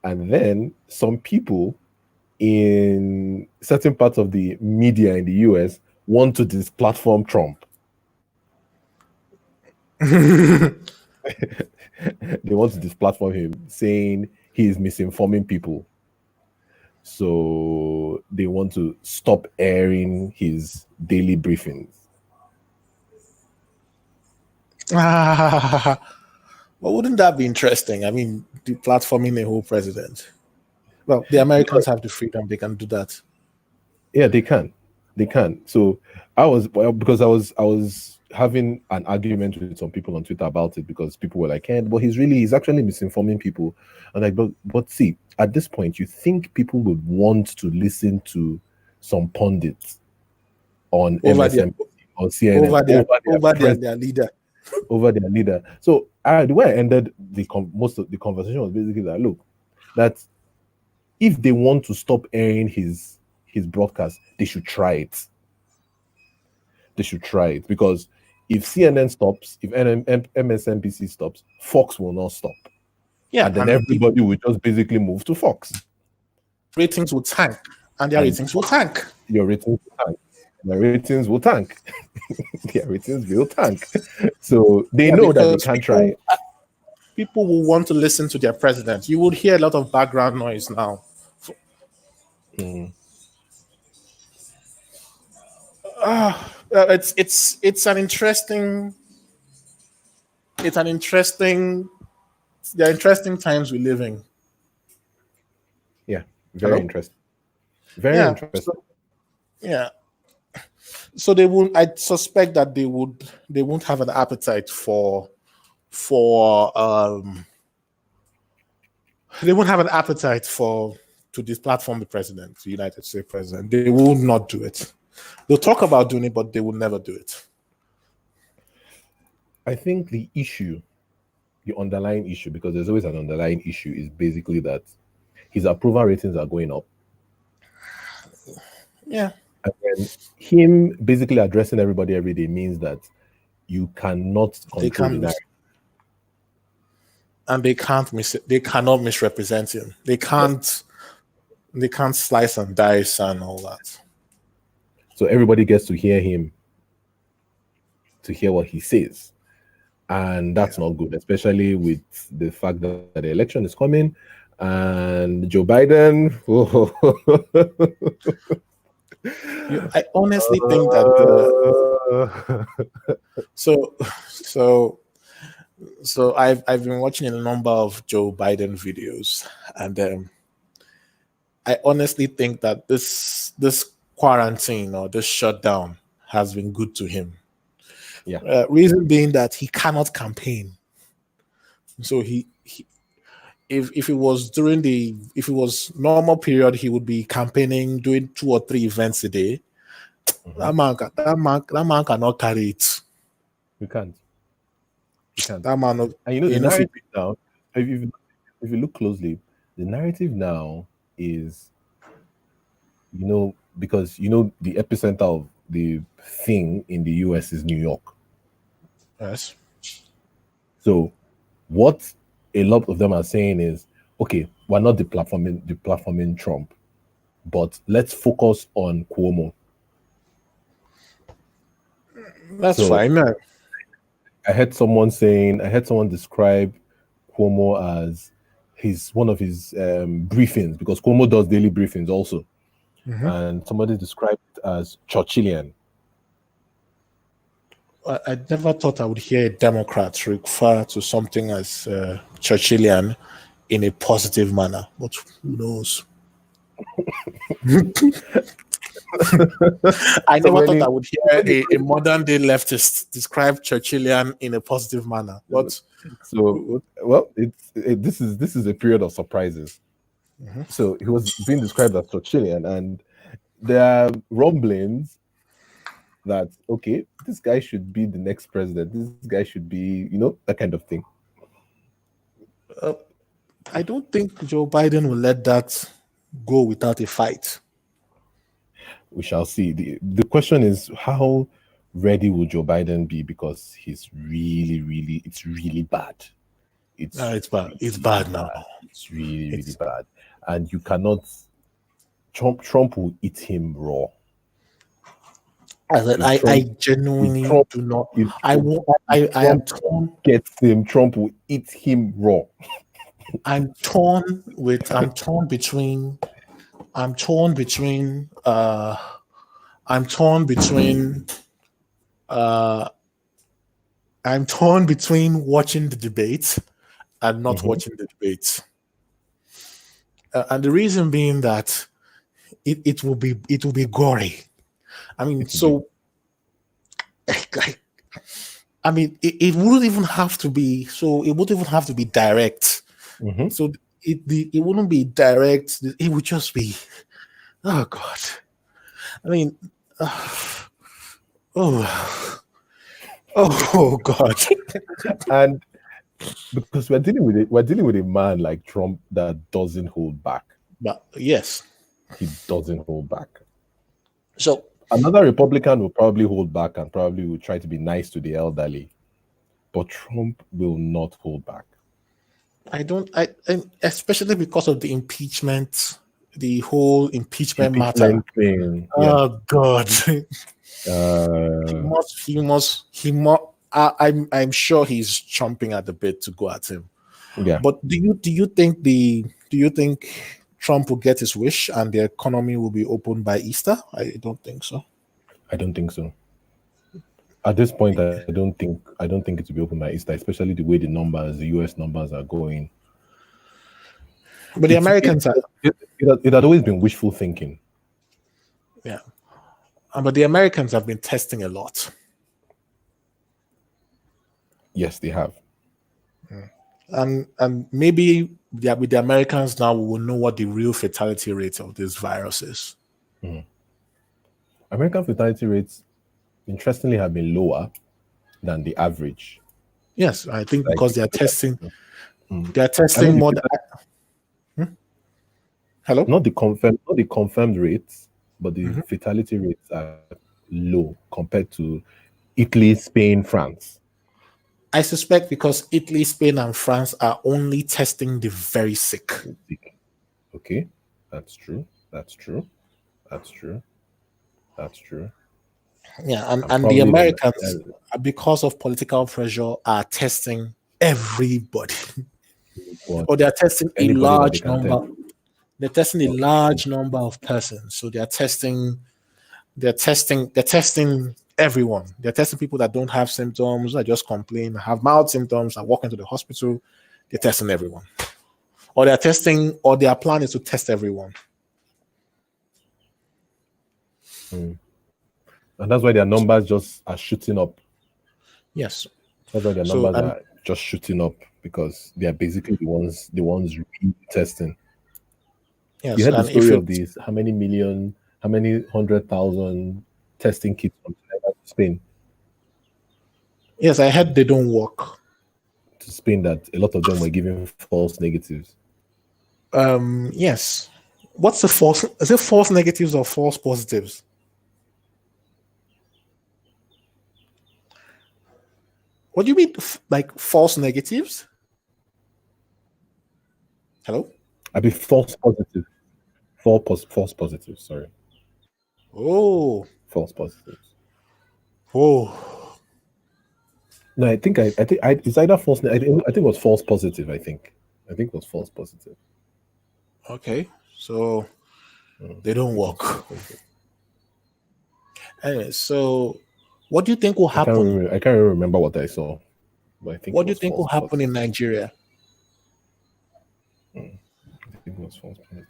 and then some people in certain parts of the media in the US want to displatform Trump. They want to displatform him, saying he is misinforming people. So they want to stop airing his daily briefings. Well, wouldn't that be interesting? I mean, deplatforming a whole president. Well, the Americans have the freedom; they can do that. Yeah, they can. They can. So because I was having an argument with some people on Twitter about it because people were like, "Hey, but he's actually misinforming people." And like, but see, at this point, you think people would want to listen to some pundits on Over their MSNBC or CNN their leader. over their leader. So the way I ended most of the conversation was basically that look, that if they want to stop airing his broadcast, they should try it. They should try it because if CNN stops, if MSNBC stops, Fox will not stop, Yeah, and then and the everybody will just basically move to Fox, ratings will tank, and their and ratings will tank. your ratings will tank. Their ratings will tank. Their ratings will tank. So they Yeah, know that they because can't try it. people will want to listen to their president. You would hear a lot of background noise now. Mm. It's an interesting it's an interesting there are interesting times we live in. Yeah, very Hello? interesting. Very Yeah. interesting. So, yeah. So they won't I suspect that they won't have an appetite for they won't have an appetite for to deplatform the president, the United States president. They will not do it. They'll talk about doing it, but they will never do it. I think the underlying issue, because there's always an underlying issue, is basically that his approval ratings are going up. Yeah. And then him basically addressing everybody every day means that you cannot They control the can't narrative. and they cannot misrepresent him. They can't slice and dice and all that. So everybody gets to hear him, to hear what he says. And that's not good, especially with the fact that the election is coming and Joe Biden. I honestly think that so so so I've been watching a number of Joe Biden videos, and I honestly think that this quarantine or this shutdown has been good to him. Yeah. Reason being that he cannot campaign. So he if it was if it was normal period, he would be campaigning, doing 2 or 3 events a day. That man cannot carry it. You can't. You can't. That man, And you know the you know, narrative now, if you look closely, the narrative now is, because the epicenter of the thing in the US is New York. yes. So what a lot of them are saying is, okay, we're not deplatforming Trump, but let's focus on Cuomo. That's So fine. I heard someone describe Cuomo as one of his briefings, because Cuomo does daily briefings also. And somebody described it as Churchillian. I never thought I would hear a Democrat refer to something as Churchillian in a positive manner, but who knows? I never thought I would hear a modern day leftist describe Churchillian in a positive manner. But So, well, this is a period of surprises. So he was being described as Churchillian, and there are rumblings that, okay, this guy should be the next president. This guy should be, that kind of thing. I don't think Joe Biden will let that go without a fight. We shall see. The question is, how ready will Joe Biden be? Because he's it's really bad. It's bad. It's bad now. It's really, really bad. And you cannot Trump will eat him raw. I said, If I Trump if genuinely Trump do not. if I Trump, won't. if I am Trump torn. gets him, Trump will eat him raw. I'm torn between. I'm torn between. I'm torn between. I'm torn between watching the debate and not Mhm. watching the debate. And the reason being that it will be gory. I mean, It will be. so I mean, it wouldn't even have to be. So it wouldn't even have to be direct. Mhm. So it wouldn't be direct. It would just be. Oh God. I mean, oh, oh God. And because we're dealing with a man like Trump that doesn't hold back. But yes. He doesn't hold back. So Another Republican will probably hold back and probably will try to be nice to the elderly, but Trump will not hold back. I don't. And especially because of the impeachment, the whole impeachment matter. Impeachment thing, yeah. Oh God. Uh, He must. I'm sure he's chomping at the bit to go at him. yeah, But do you think Trump will get his wish and the economy will be open by Easter? I don't think so. I don't think so. At this point, I don't think it will be open by Easter, especially the way the US numbers are going. But the It's Americans are it had always been wishful thinking. yeah. But the Americans have been testing a lot. Yes, they have. And maybe with the Americans now we will know what the real fatality rate of this virus is. American fatality rates, interestingly, have been lower than the average. Yes, I think Like because if you look at, they are I know testing the more than hello? not the confirmed rates, but the fatality rates are low compared to Italy, Spain, France. I suspect because Italy, Spain, and France are only testing the very sick. Okay, that's true. That's true. That's true. That's true. Yeah, And and the probably then, Americans, because of political pressure, are testing everybody, what or they are testing a anybody that they large can test. number. They're testing a large number of persons. So they're testing everyone. They're testing people that don't have symptoms, that just complain, have mild symptoms, that walk into the hospital. They're testing everyone. Or their plan is to test everyone. And that's why their numbers just are shooting up. Yes. That's why their So numbers and are just shooting up because they are basically the ones really testing. You yes, heard the and if story of it these how many 100,000 testing kits from China yes, I heard they don't work. to Spain that a lot of them were giving false negatives. Yes. What's the false? Is it false negatives or false positives? What do you mean, like false negatives? Hello. I be false positives. Sorry, Oh, false positives. oh. No, it's either I think it was false positive. I think it was false positive. Okay, so they don't I think it was false work. positive. Anyway, so what do you think will happen? I can't really remember what I saw, but I think What it do you was think will false happen in positive. Nigeria? I think it was false positive.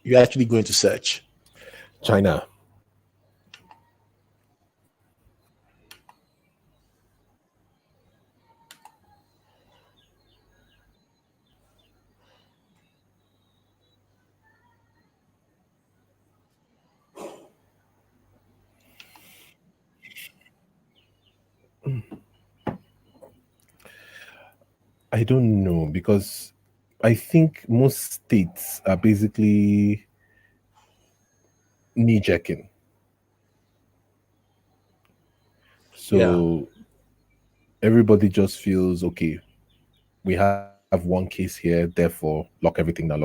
You're actually going to search. China. I don't know because I think most states are basically knee jerking. Yeah. So everybody just feels okay. We have one case here, therefore lock everything down,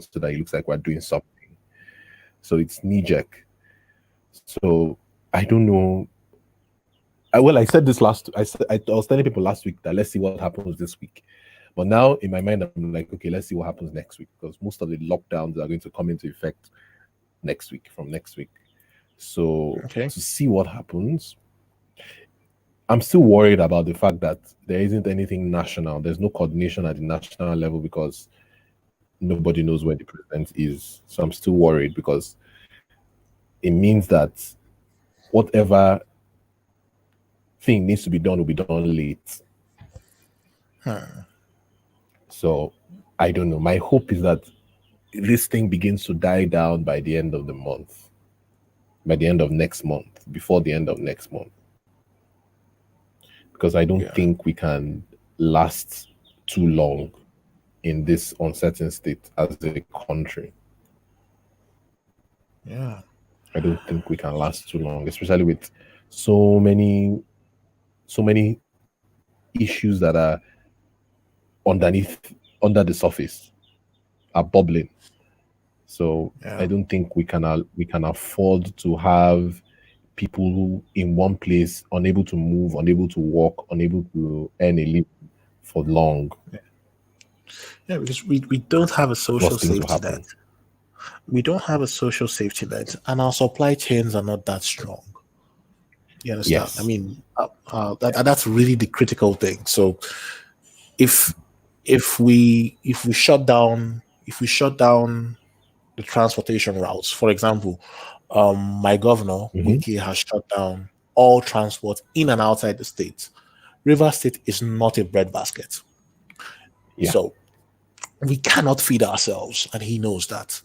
so that it looks like we're doing something. So it's knee jerk. So I don't know. I said this I was telling people last week that let's see what happens this week. But now in my mind, I'm like, okay, let's see what happens next week because most of the lockdowns are going to come into effect from next week. So Okay. to see what happens, I'm still worried about the fact that there isn't anything national. There's no coordination at the national level because nobody knows where the president is. So I'm still worried because it means that whatever thing needs to be done will be done late. So I don't know. My hope is that this thing begins to die down by the end of the month, by the end of next month, before the end of next month. Because I don't Yeah. think we can last too long in this uncertain state as a country. Yeah. I don't think we can last too long, especially with so many, so many issues that are underneath, under the surface, are bubbling. So Yeah. I don't think we can afford to have people in one place unable to move, unable to walk, unable to earn a living for long. Yeah, because we don't have a social Worst things will safety net. happen. We don't have a social safety net, and our supply chains are not that strong. You understand? I Yes. mean, that's really the critical thing. So if if we shut down the transportation routes, for example, my governor Hmm. Wiki has shut down all transport in and outside the state. River State is not a breadbasket, Yeah. so we cannot feed ourselves, and he knows that.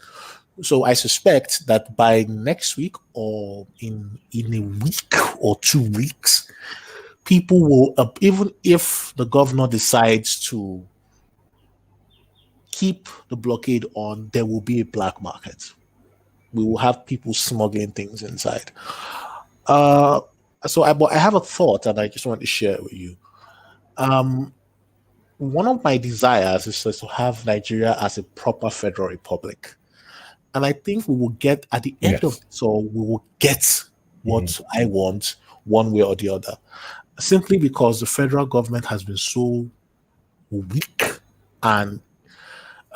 So I suspect that by next week or in a week or 2 weeks, people will even if the governor decides to keep the blockade on, there will be a black market. We will have people smuggling things inside. Uh, but I have a thought, and I just want to share it with you. One of my desires is to have Nigeria as a proper federal republic. And I think we will get at the end of Yes. so we will get Hmm. what I want one way or the other. Simply because the federal government has been so weak and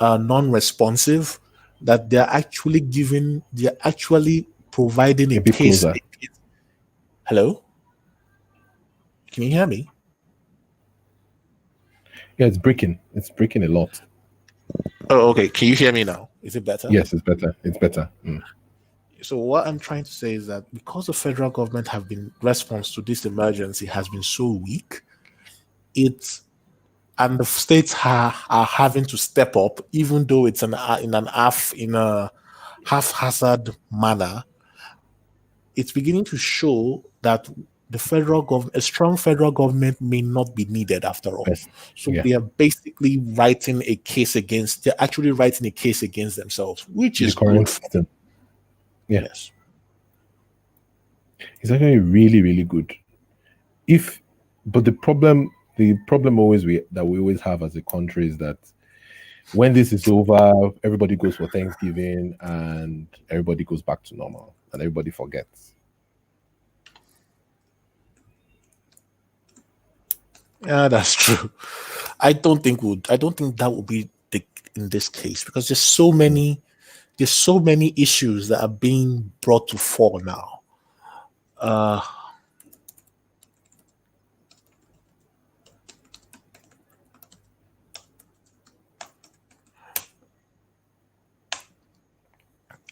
non-responsive that they're actually providing A a bit case. closer. Hello, can you hear me? Yeah, it's breaking. It's breaking a lot. Oh, okay. Can you hear me now? Is it better? Yes, it's better. It's better. Mm. So what I'm trying to say is that because the federal government have been response to this emergency has been so weak, it's and the states are having to step up, even though it's in a haphazard manner. It's beginning to show that a strong federal government may not be needed after all. Best. So Yeah. they are basically they're actually writing a case against themselves, which The is good current for them. system. Yeah. Yes. It's actually really, really good. If but the problem always we always have as a country is that when this is over, everybody goes for Thanksgiving and everybody goes back to normal and everybody forgets. Yeah, that's true. I don't think that would be in this case because there's so many issues that are being brought to fore now. Uh,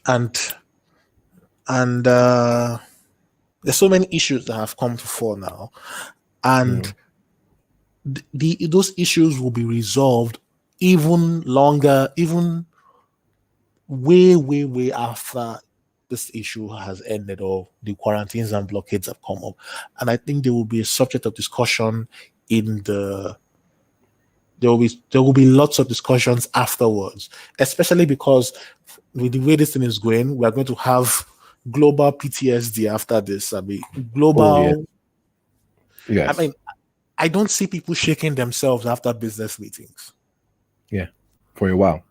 and and there's so many issues that have come to fore now, and Mm. those issues will be resolved even longer, even way after this issue has ended or the quarantines and blockades have come up. And I think there will be a subject of discussion in the there will be lots of discussions afterwards, especially because with the way this thing is going, we are going to have global PTSD after this. I mean, Oh yeah. global. I Yes. mean, I don't see people shaking themselves after business meetings Yeah. For a while.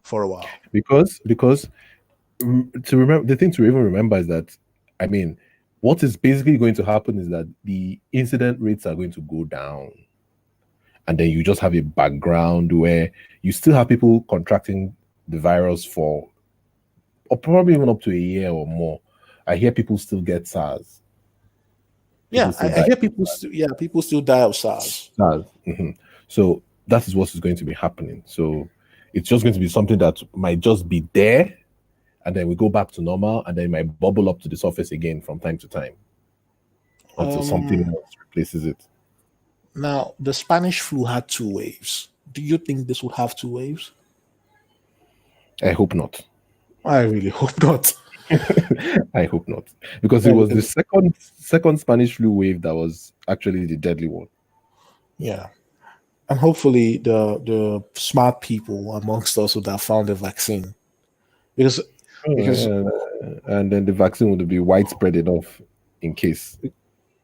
for a while. Because to remember, the thing to even remember is that, I mean, what is basically going to happen is that the incident rates are going to go down, and then you just have a background where you still have people contracting the virus for, or probably even up to a year or more. I hear people still get SARS. People Yeah, still I die hear from people. Yeah, people still die of SARS. SARS. So that is what is going to be happening. So it's just going to be something that might just be there, and then we go back to normal, and then it might bubble up to the surface again from time to time until something Um, else replaces it. Now the Spanish flu had two waves. Do you think this would have two waves? I hope not. I really hope not. I hope not, because it Yeah, was the because second Spanish flu wave that was actually the deadly one. yeah, and hopefully the smart people amongst us would have found a vaccine because Oh, because yeah. And then the vaccine would be widespread enough in case.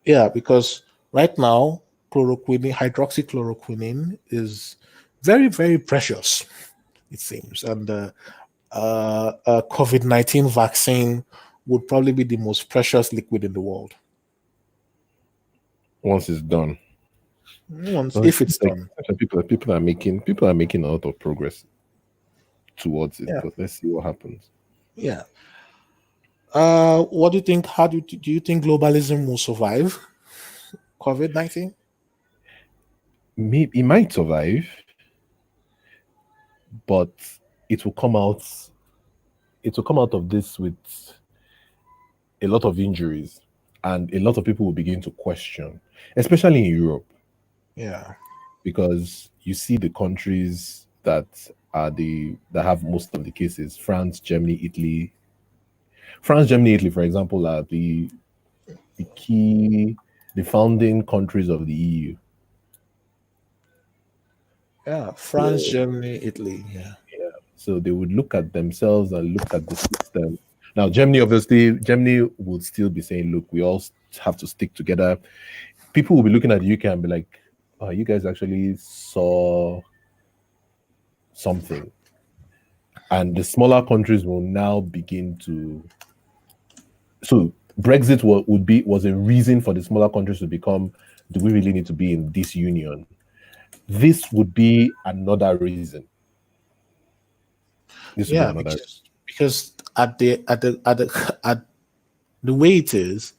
yeah, because right now chloroquine, hydroxychloroquine is very precious, it seems, and a COVID-19 vaccine would probably be the most precious liquid in the world Once it's done. once Well, it if seems it's like done. people are making a lot of progress towards it, Yeah, but let's see what happens. yeah. What do you think? How do you think globalism will survive COVID-19? Maybe it might survive, but it will come out it will come out of this with a lot of injuries, and a lot of people will begin to question, especially in Europe, Yeah, because you see the countries that have most of the cases: France, Germany, Italy, for example, are the key, the founding countries of the EU. yeah. France, So, Germany, Italy. Yeah, yeah, so they would look at themselves and look at the system. Now, Germany would still be saying, "Look, we all have to stick together." People will be looking at the UK and be like, "Oh, you guys actually saw something," and the smaller countries will now begin to. So Brexit was a reason for the smaller countries to become. Do we really need to be in this union? This would be another reason. This would be yeah. another reason. Because at the way it is,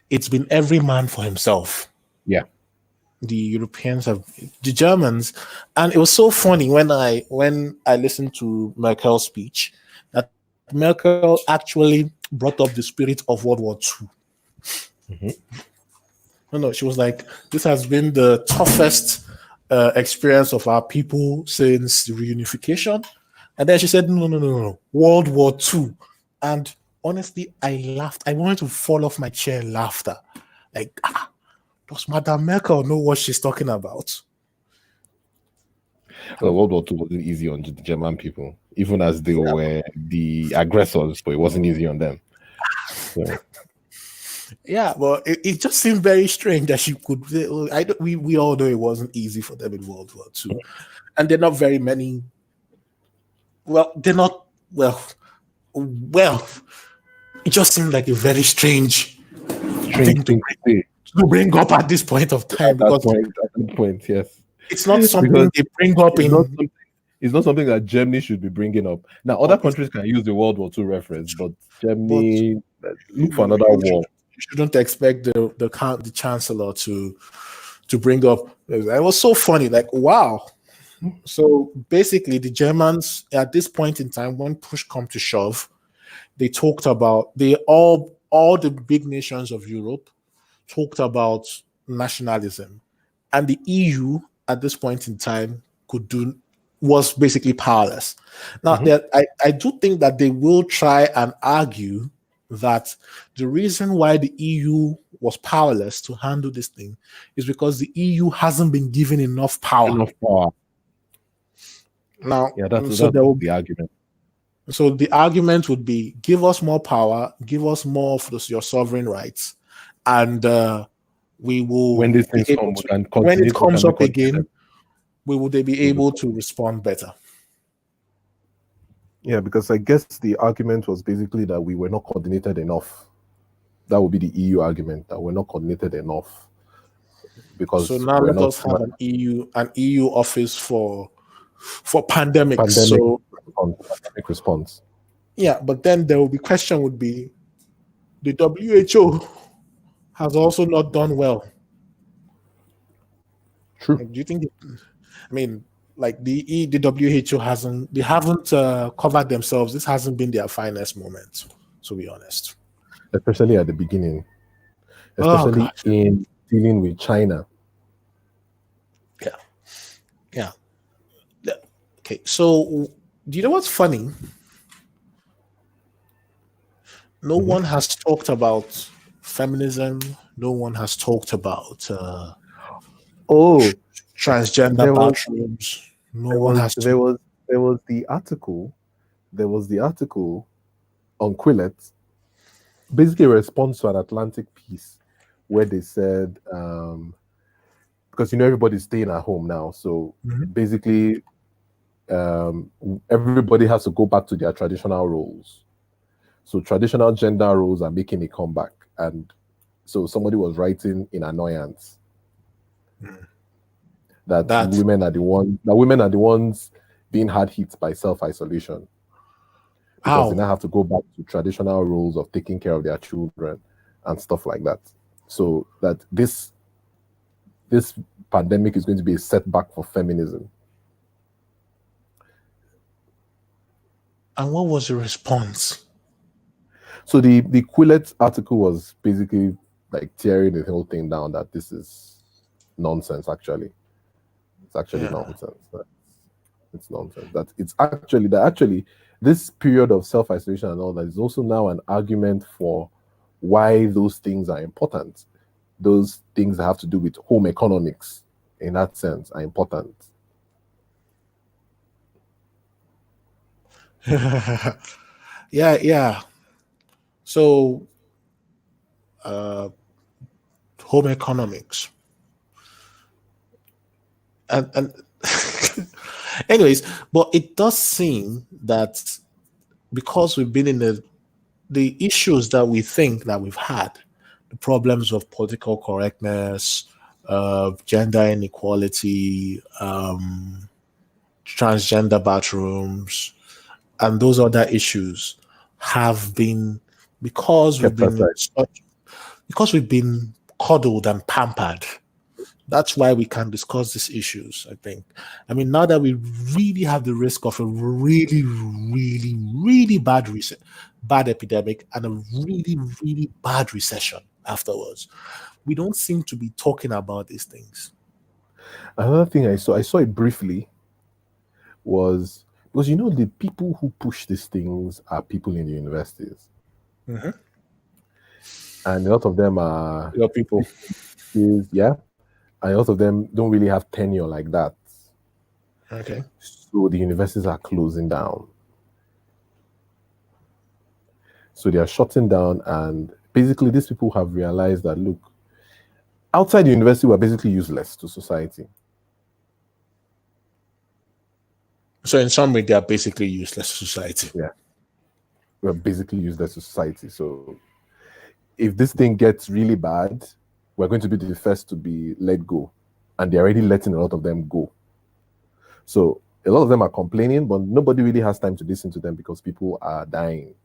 it's been every man for himself. Yeah. The Europeans have the Germans, and it was so funny when I listened to Merkel's speech that Merkel actually brought up the spirit of World War II. Mhm. No, she was like, "This has been the toughest experience of our people since the reunification," and then she said, "No, World War II," and honestly, I laughed. I wanted to fall off my chair in laughter. Like, does Madame Merkel know what she's talking about? Well, World War II wasn't easy on the German people, even as they were the aggressors, but it wasn't easy on them. So, Yeah, well, it just seemed very strange that she could. I don't, we all know it wasn't easy for them in World War II, and they're not very many. Well, they're not. Well, it just seemed like a very strange strange thing thing to say to bring up at this point of time at that because point. At that point, yes, it's not because something they bring up it's not in. something, it's not something that Germany should be bringing up. Now, other countries can use the World War II reference, but But Germany, look for you, another war. you shouldn't expect the chancellor to bring up. It was so funny. Like, wow. So basically, the Germans at this point in time, when push come to shove, they talked about all the big nations of Europe talked about nationalism, and the EU at this point in time could do was basically powerless. Now, Mhm. I do think that they will try and argue that the reason why the EU was powerless to handle this thing is because the EU hasn't been given enough power. Enough power. Now, Yeah, that's so there will the argument. so the argument would be give us more power, give us more of your sovereign rights, and we will When these be things able come, to, when it we comes can up reconsider them. again, we will they be We'll able respond. to respond better. Yeah, because I guess the argument was basically that we were not coordinated enough. That would be the EU argument, that we're not coordinated enough So because now we're let not us have an EU office for pandemics. pandemic So response. yeah, but then there will be question would be the WHO has also not done well. True. Like, do you think? I mean, like the WHO hasn't they haven't covered themselves. This hasn't been their finest moment, to be honest. Especially at the beginning, Oh especially gosh, in dealing with China. yeah, yeah. Yeah. Okay, so do you know what's funny? No Mhm. one has talked about feminism. No one has talked about Oh, transgender there was bathrooms. No there one was has there to. was there was the article. There was the article on Quillette, basically a response to an Atlantic piece where they said, because everybody's staying at home now, so Mhm. basically everybody has to go back to their traditional roles. So traditional gender roles are making a comeback, and so somebody was writing in annoyance that That women are the ones being hard hit by self-isolation because they how now have to go back to traditional roles of taking care of their children and stuff like that. So that this pandemic is going to be a setback for feminism. and what was the response? So the Quillette article was basically like tearing the whole thing down that this is nonsense. Actually, it's actually Yeah. nonsense. It's nonsense. That actually this period of self isolation and all that is also now an argument for why those things are important. Those things that have to do with home economics, in that sense, are important. Yeah, yeah. So home economics and anyways, but it does seem that because we've been in the issues that we think that we've had, the problems of political correctness, of gender inequality, transgender bathrooms, and those other issues have been because we've Kept been aside. because we've been coddled and pampered. That's why we can discuss these issues, I think. I mean, now that we really have the risk of a really, really, really bad epidemic and a really, really bad recession afterwards, we don't seem to be talking about these things. Another thing I saw it briefly was because the people who push these things are people in the universities, Mhm. and a lot of them are Your people. yeah, and a lot of them don't really have tenure like that. Okay. So the universities are closing down. So they are shutting down, and basically these people have realized that look, outside the university, we're basically useless to society. So in summary, they are basically useless to society. Yeah, we're basically useless to society. So if this thing gets really bad, we're going to be the first to be let go, and they're already letting a lot of them go. So a lot of them are complaining, but nobody really has time to listen to them because people are dying.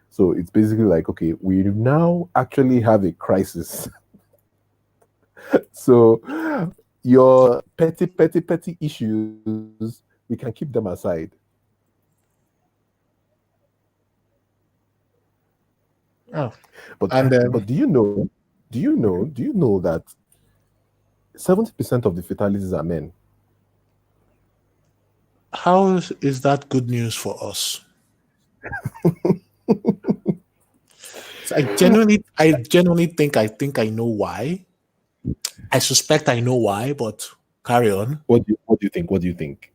So it's basically like, okay, we now actually have a crisis. So your petty, petty, petty issues, we can keep them aside. Oh, But and but do you know that 70% of the fatalities are men? how is that good news for us? So I genuinely think I know why. I suspect I know why, but carry on. What do you think? What do you think?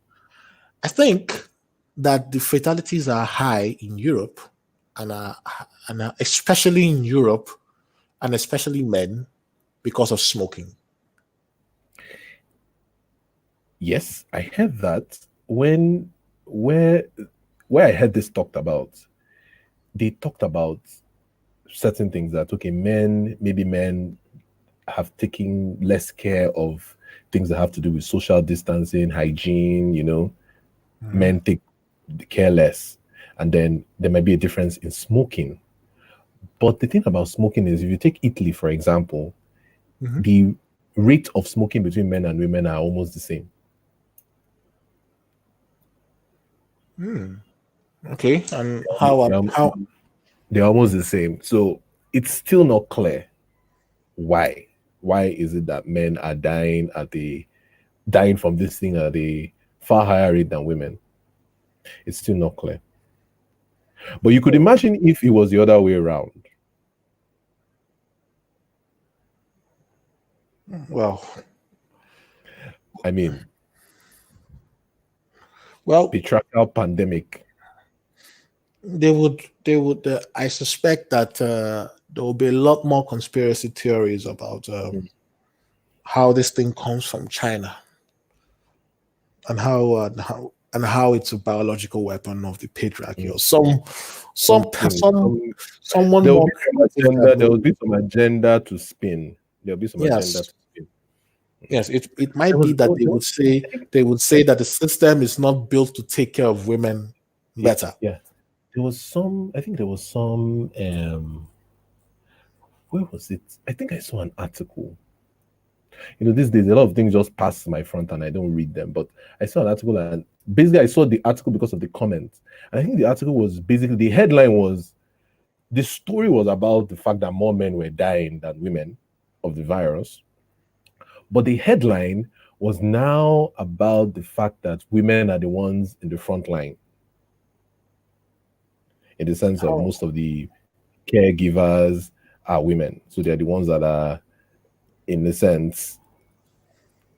I think that the fatalities are high in Europe and especially in Europe and especially men because of smoking. Yes, I heard that. where where I heard this talked about, they talked about certain things that okay, men have taken less care of things that have to do with social distancing, hygiene, Mhm. men take care less. And then there might be a difference in smoking. But the thing about smoking is if you take Italy, for example, Mhm. the rate of smoking between men and women are almost the same. Okay, and how They're, how they're almost the same. So it's still not clear why. Why is it that men are dying from this thing at a far higher rate than women? It's still not clear. But you could imagine if it was the other way around. well I mean, well patriarchal pandemic. they would I suspect that there will be a lot more conspiracy theories about how this thing comes from China and how it's a biological weapon of the patriarchy or Something. someone There will more be some creative agenda. There than will be some agenda to spin. There will be some agenda yes. to spin. Yes, it There might be was, that I think, they would say that the system is not built to take care of women yeah, better. yeah. There was some. I think there was some. Where was it? I think I saw an article. These days a lot of things just pass my front and I don't read them. But I saw an article and basically I saw the article because of the comments. And I think the article was basically the headline was the story was about the fact that more men were dying than women of the virus. But the headline was now about the fact that women are the ones in the front line, in the sense of How? most of the caregivers are women. So they're the ones that are, in a sense,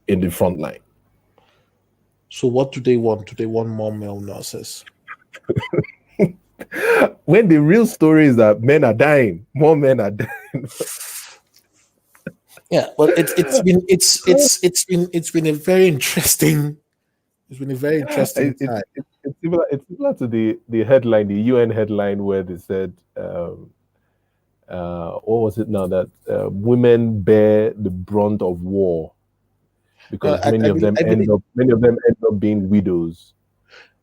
in the front line. So what do they want? Do they want more male nurses? When the real story is that men are dying, more men are dying. Yeah, but it's been a very interesting It's time. similar. It's similar to the headline, the UN headline, where they said, what was it now that women bear the brunt of war Uh, because I, I, believe, many of them end up being widows.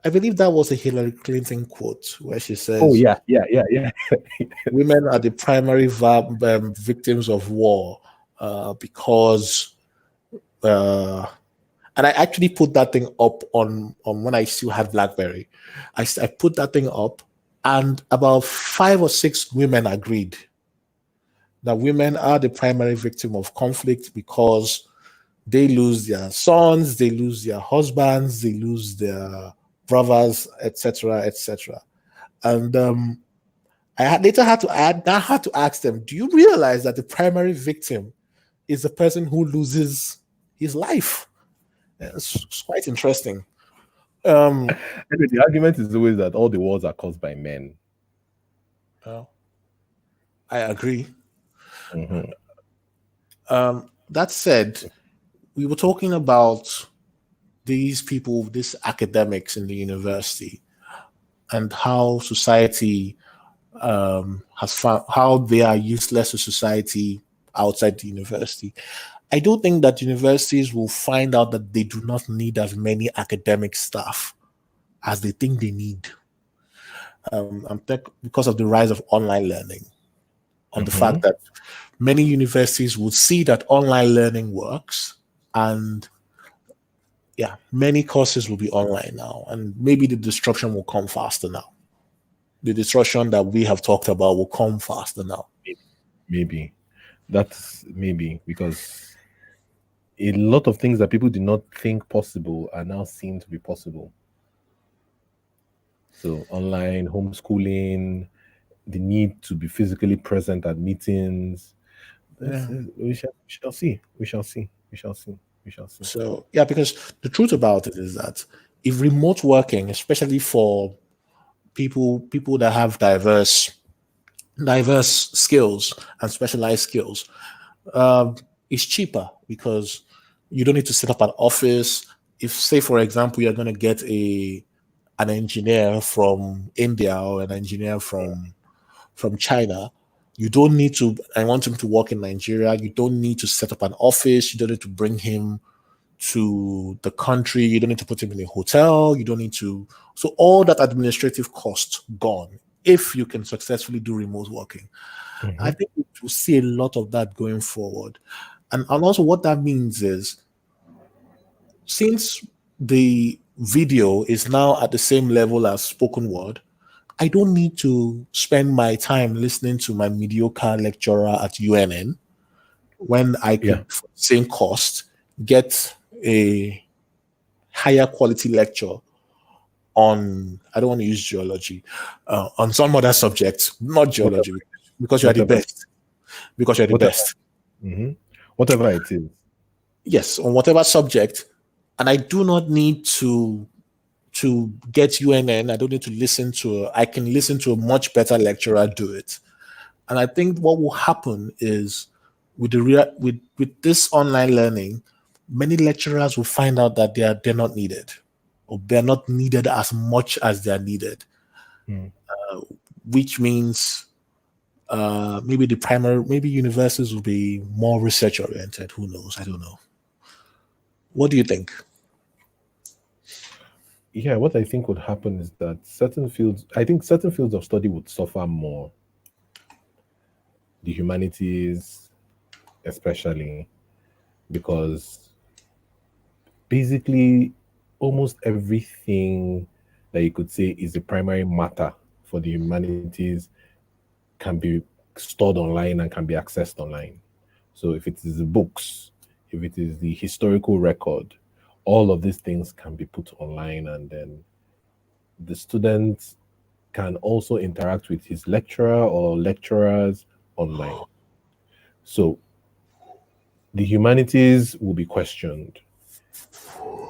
I believe that was a Hillary Clinton quote where she Oh says yeah, yeah, yeah, yeah. women are the primary victims of war because uh, and I actually put that thing up on when I still had BlackBerry. I put that thing up, and about 5 or 6 women agreed that women are the primary victim of conflict because they lose their sons, they lose their husbands, they lose their brothers, etc., etc. And later had to add, I had to ask them, do you realize that the primary victim is the person who loses his life? It's quite interesting. Um, Anyway, the argument is always that all the wars are caused by men. uh, I agree. Hmm. That said, we were talking about these people, these academics in the university, and how society has found how they are useless to society outside the university. I do think that universities will find out that they do not need as many academic staff as they think they need. Because of the rise of online learning, on the fact Hmm. that many universities would see that online learning works, and yeah, many courses will be online now, and maybe the disruption will come faster now. The disruption that we have talked about will come faster now. Maybe that's maybe because a lot of things that people did not think possible are now seen to be possible. So online homeschooling, the need to be physically present at meetings. Yeah. We shall see. We shall see. We shall see. We shall see. So yeah, because the truth about it is that if remote working, especially for people that have diverse skills and specialized skills, is cheaper because you don't need to set up an office. If, say, for example, you're going to get an engineer from India or an engineer from China. You don't need to. I want him to work in Nigeria. You don't need to set up an office. You don't need to bring him to the country. You don't need to put him in a hotel. You don't need to. So all that administrative cost gone if you can successfully do remote working. I think we'll see a lot of that going forward. And also what that means is since the video is now at the same level as spoken word, I don't need to spend my time listening to my mediocre lecturer at UNN when I Yeah. could, for the same cost, get a higher quality lecture on, I don't want to use geology, on some other subject, not Whatever, geology, because you are the whatever, best. Because you're the whatever, best. whatever it is. Yes, on whatever subject. And I do not need to get UNN. I don't need to listen to, I can listen to a much better lecturer do it. And I think what will happen is with with this online learning, many lecturers will find out that they're not needed, or they're not needed as much as they're needed, which means maybe maybe universities will be more research oriented. Who knows? I don't know. What do you think? Yeah, what I think would happen is that certain fields, I think certain fields of study would suffer more. The humanities, especially, because basically almost everything that you could say is the primary matter for the humanities can be stored online and can be accessed online. So if it is the books, if it is the historical record, all of these things can be put online, and then the student can also interact with his lecturer or lecturers online. So the humanities will be questioned.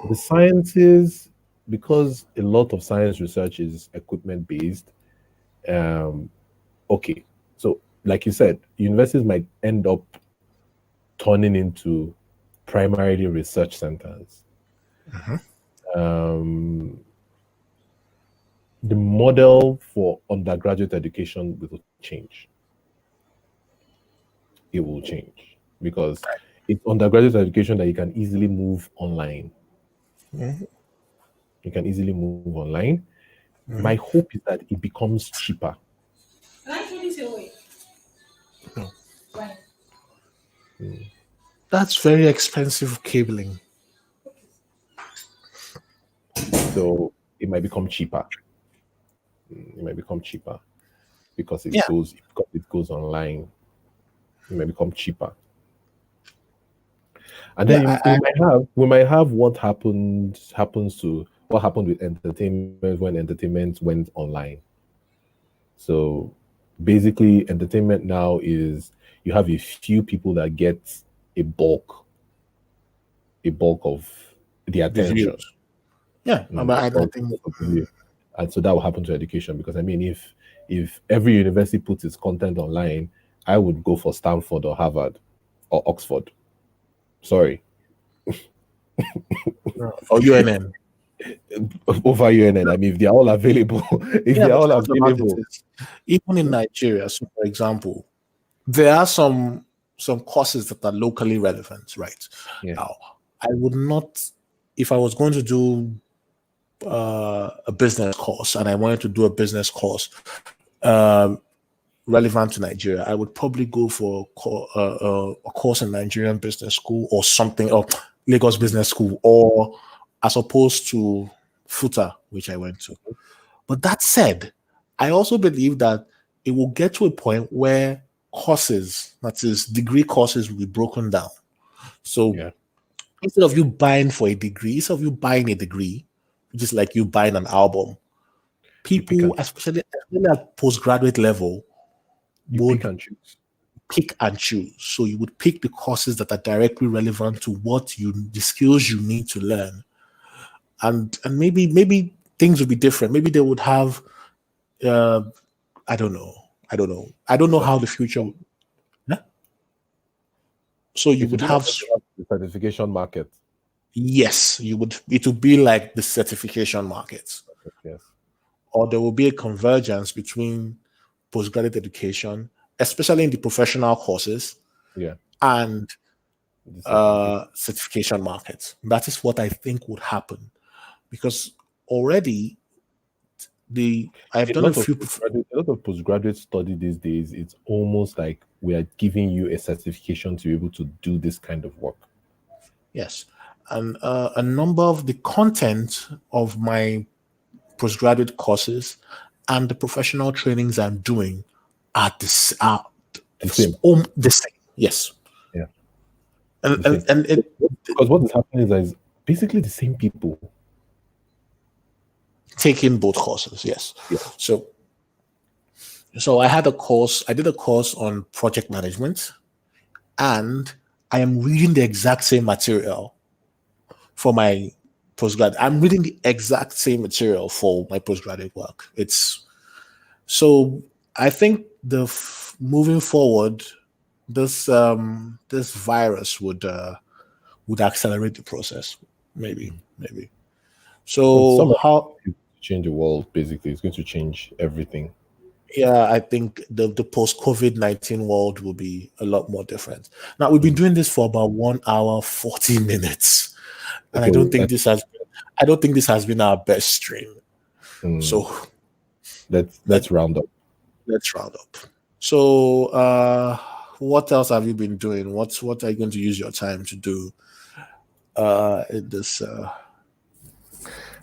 The sciences, because a lot of science research is equipment based, um, okay. So, like you said, universities might end up turning into primarily research centers. Um, the model for undergraduate education will change. It will change because it's undergraduate education that you can easily move online. You can easily move online. My hope is that it becomes cheaper. That's very expensive cabling. So it might become cheaper. It might become cheaper because Yeah. it goes online. It might become cheaper. And Yeah. then we might have what happened with entertainment when entertainment went online. So basically entertainment now is you have a few people that get a bulk of the The attention. views. Yeah. But A I bulk think of the view. And so that will happen to education because I mean if every university puts its content online, I would go for Stanford or Harvard or Oxford. Sorry. or UNN. Over UNN. I mean, if they're all available, if Yeah, they're the all truth about it available, is, even in Nigeria, so for example, there are some courses that are locally relevant, right? yeah, Now, I would not, if I was going to do a business course and I wanted to do a business course relevant to Nigeria, I would probably go for a course in Nigerian business school or something, or Lagos Business School, or as opposed to FUTA, which I went to. But that said, I also believe that it will get to a point where courses, that is, degree courses, will be broken down. So yeah. instead of you buying for a degree, instead of you buying a degree, which is like you buying an album, You pick people, and especially at postgraduate level, you pick would and choose. pick and choose. So you would pick the courses that are directly relevant to the skills you need to learn, and maybe things would be different. Maybe they would have, uh, I don't know, I don't know how the future. Yeah? So you It will would be like have, the certification market. yes, you would. It would be like the certification markets. Yes. or there will be a convergence between postgraduate education, especially in the professional courses, Yeah. and The certificate. certification markets. That is what I think would happen because already I've done a few. A lot of postgraduate study these days, it's almost like we are giving you a certification to be able to do this kind of work. Yes, and a number of the content of my postgraduate courses and the professional trainings I'm doing are The same. the same. Yes, Yeah. and The same. it Because what is happening is that it's basically the same people. taking both courses. Yes, Yeah. so I had a course. I did a course on project management, and I am reading the exact same material for my postgrad. I'm reading the exact same material for my postgraduate work. It's so I think moving forward, this virus would accelerate the process. Maybe. Well, So some how? change the world. Basically, it's going to change everything. Yeah, I think the post COVID-19 world will be a lot more different. Now we've been doing this for about 1 hour 40 minutes, and Okay. I don't think this has been our best stream. So let's round up. let's round up. So what else have you been doing? What are you going to use your time to do in this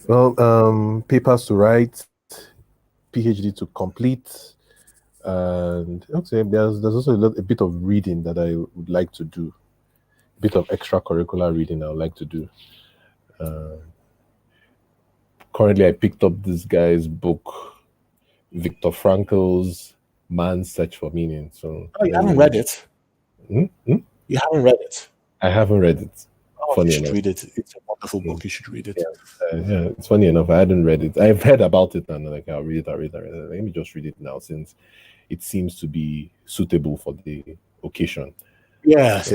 Well, papers to write, PhD to complete, and okay, there's also a bit of reading that I would like to do, a bit of extracurricular reading I would like to do. Currently, I picked up this guy's book, Viktor Frankl's Man's Search for Meaning. So Oh, you haven't read it? Hmm? You haven't read it? I haven't read it. Oh, you Funny should enough. read it. It's a wonderful book. You should read it. Yeah, it's funny enough. I hadn't read it. I've heard about it and like I'll read it. Let me just read it now since it seems to be suitable for the occasion. Yes.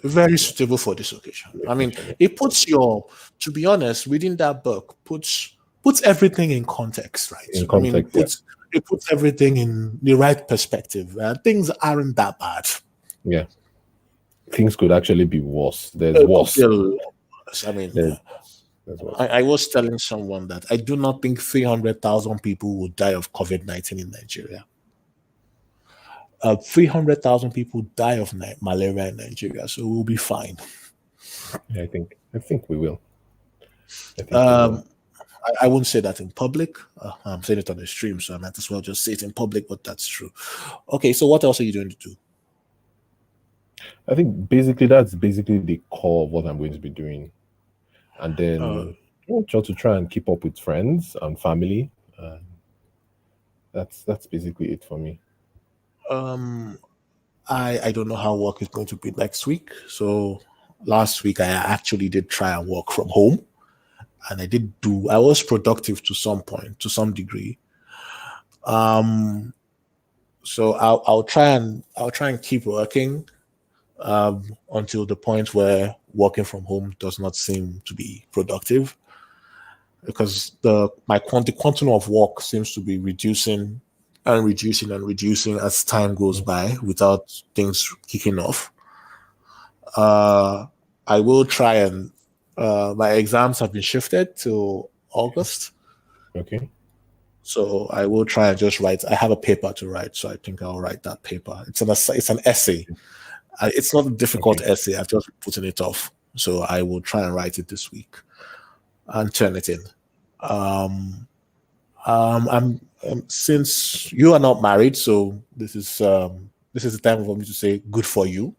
Very suitable for this occasion. I mean, it puts to be honest, reading that book puts everything in context, right? In I mean, context, it puts everything in the right perspective. Things aren't that bad. Yeah. Things could actually be worse. There's worse. I mean, There's worse. I was telling someone that I do not think 300,000 people will die of COVID-19 in Nigeria. 300,000 people die of malaria in Nigeria, so we'll be fine. I think we will. I wouldn't say that in public. I'm saying it on the stream, so I might as well just say it in public, but that's true. Okay, so what else are you going to do? I think that's basically the core of what I'm going to be doing. And then just to try and keep up with friends and family. That's basically it for me. I don't know how work is going to be next week. So last week I actually did try and work from home, and I was productive to some point, to some degree. So I'll try and keep working until the point where working from home does not seem to be productive, because the quantum of work seems to be reducing as time goes by without things kicking off. I will try and my exams have been shifted to August. Okay. So I will try and just write. I have a paper to write, so I think I'll write that paper. It's an essay. It's not a difficult essay. I've just putting it off. So I will try and write it this week and turn it in. Since you are not married, so this is the time for me to say good for you.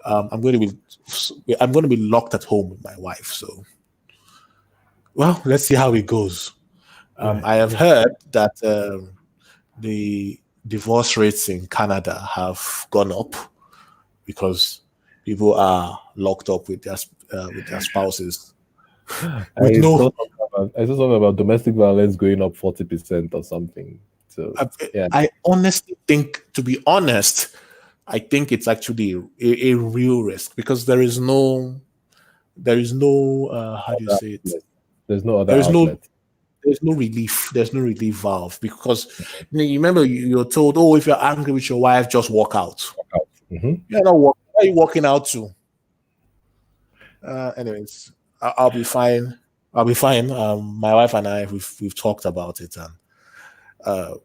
I'm going to be locked at home with my wife. So, well, let's see how it goes. I have heard that the divorce rates in Canada have gone up because people are locked up with their spouses. I saw something about domestic violence going up 40% or something. So I honestly think, to be honest, I think it's actually a real risk, because there is no how do you say it? There's no other outlet. there's no relief. There's no relief valve because you remember you're told, oh, if you're angry with your wife, just walk out. Mm-hmm. You're not walking. Where are you walking out to? Anyways, I'll be fine. I'll be fine. My wife and I, we've talked about it, and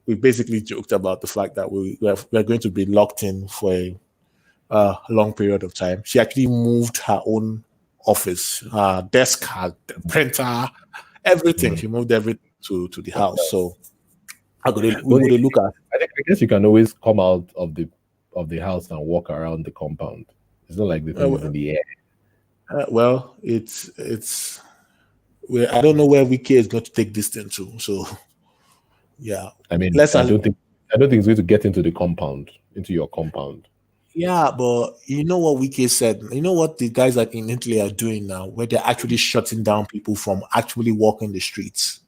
we basically joked about the fact that we're going to be locked in for a long period of time. She actually moved her own office, her desk, her printer, everything. She moved everything to the house. So we Well, go to look at. I guess you can always come out of the house and walk around the compound. It's not like the thing is in the air. Well, it's. I don't know where Wiki is going to take this thing to. So, yeah. I mean, I don't think it's going to get into the compound, into your compound. Yeah, but you know what Wiki said? You know what the guys in Italy are doing now, where they're actually shutting down people from actually walking the streets.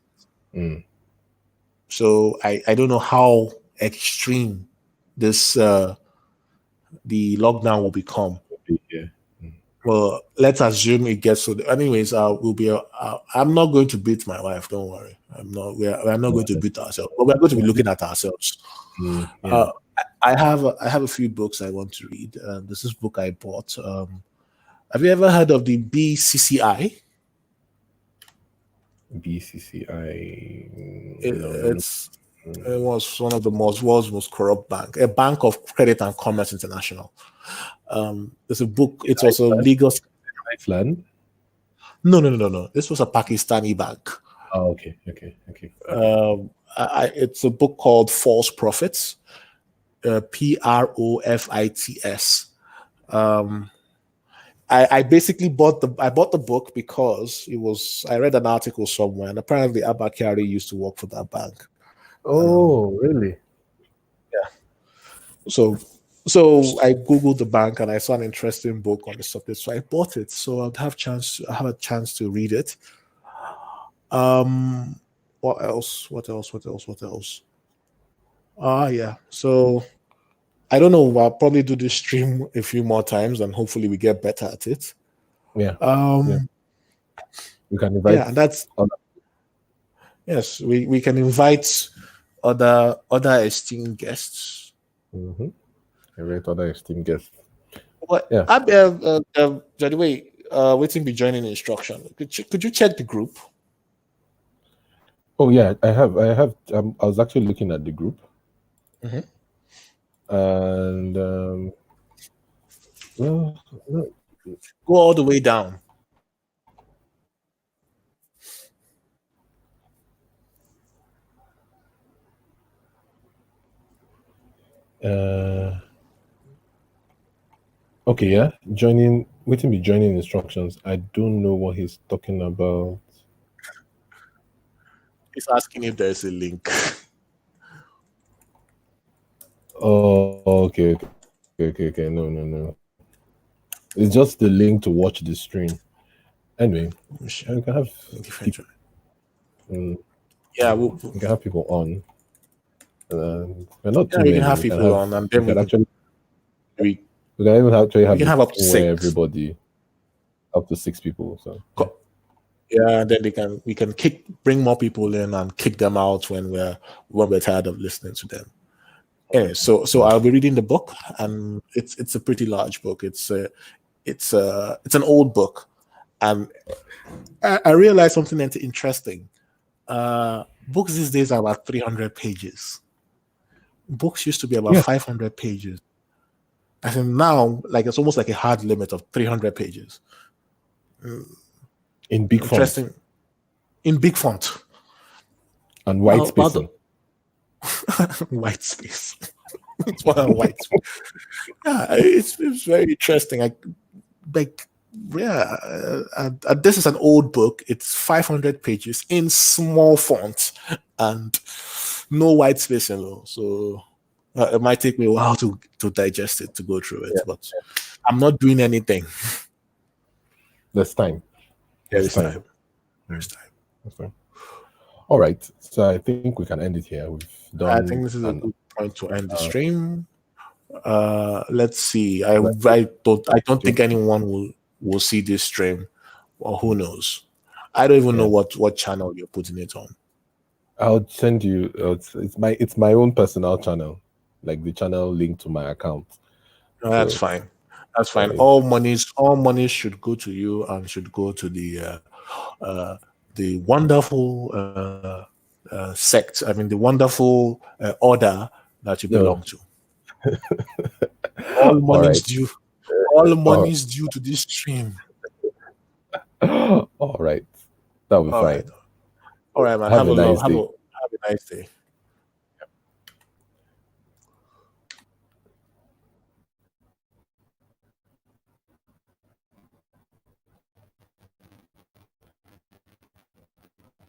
So I don't know how extreme this the lockdown will become. Yeah. Well, let's assume it gets so. Anyways, we'll be. I'm not going to beat my wife. Don't worry. I'm not. We're not going to beat ourselves, but we're going to be looking at ourselves. Yeah. I have a few books I want to read. This is book I bought. Have you ever heard of the BCCI? BCCI. It was one of the world's most corrupt bank, a bank of credit and commerce international. There's a book. It's also legal. Iceland? No. This was a Pakistani bank. Oh, okay. It's a book called False Prophets. Profits. I basically bought the book because I read an article somewhere, and apparently Abakari used to work for that bank. Oh, really? Yeah. So I googled the bank and I saw an interesting book on the subject, so I bought it. So I have a chance to read it. What else? Yeah. So I don't know. I'll probably do this stream a few more times, and hopefully we get better at it. Yeah. We can invite. Yeah, that's. Yes, we can invite other esteemed guests. Invite other esteemed guests. What? Yeah. By the way, waiting be joining instruction. Could you check the group? Oh yeah, I have. I was actually looking at the group. And go all the way down. Okay, yeah. Waiting be joining instructions. I don't know what he's talking about. He's asking if there's a link. Oh, okay. No. It's just the link to watch the stream. Anyway, you can have people, yeah, we can have people on. We're not too we many. Can have people on, and then we can even actually have up to 6. Everybody up to 6 people. So yeah, then we can bring more people in and kick them out when we're tired of listening to them. Anyway, so I'll be reading the book, and it's a pretty large book. It's an old book, and I realized something interesting. Books these days are about 300 pages. Books used to be about 500 pages. I think now, like, it's almost like a hard limit of 300 pages. In big font. In big font. And white space. White space. It's one white space. Yeah, it's very interesting. This is an old book. It's 500 pages in small font and no white space in it. So it might take me a while to digest it, to go through it. But I'm not doing anything. There's time. There's time. That's fine. All right. So I think we can end it here. We've done. I think this is a good point to end the stream. Let's see. I don't think anyone will see this stream, or who knows. I don't even know what channel you're putting it on. I'll send you. It's my own personal channel, like the channel linked to my account. No, that's So fine. That's fine. uh, All money should go to you and should go to uh, the wonderful sect. I mean, the wonderful order that you no, belong to. All all money right, is due. All money all, is due to this stream. all right. That'll be All right. fine. All right, man. Have Have a a nice love. day. Have a nice day.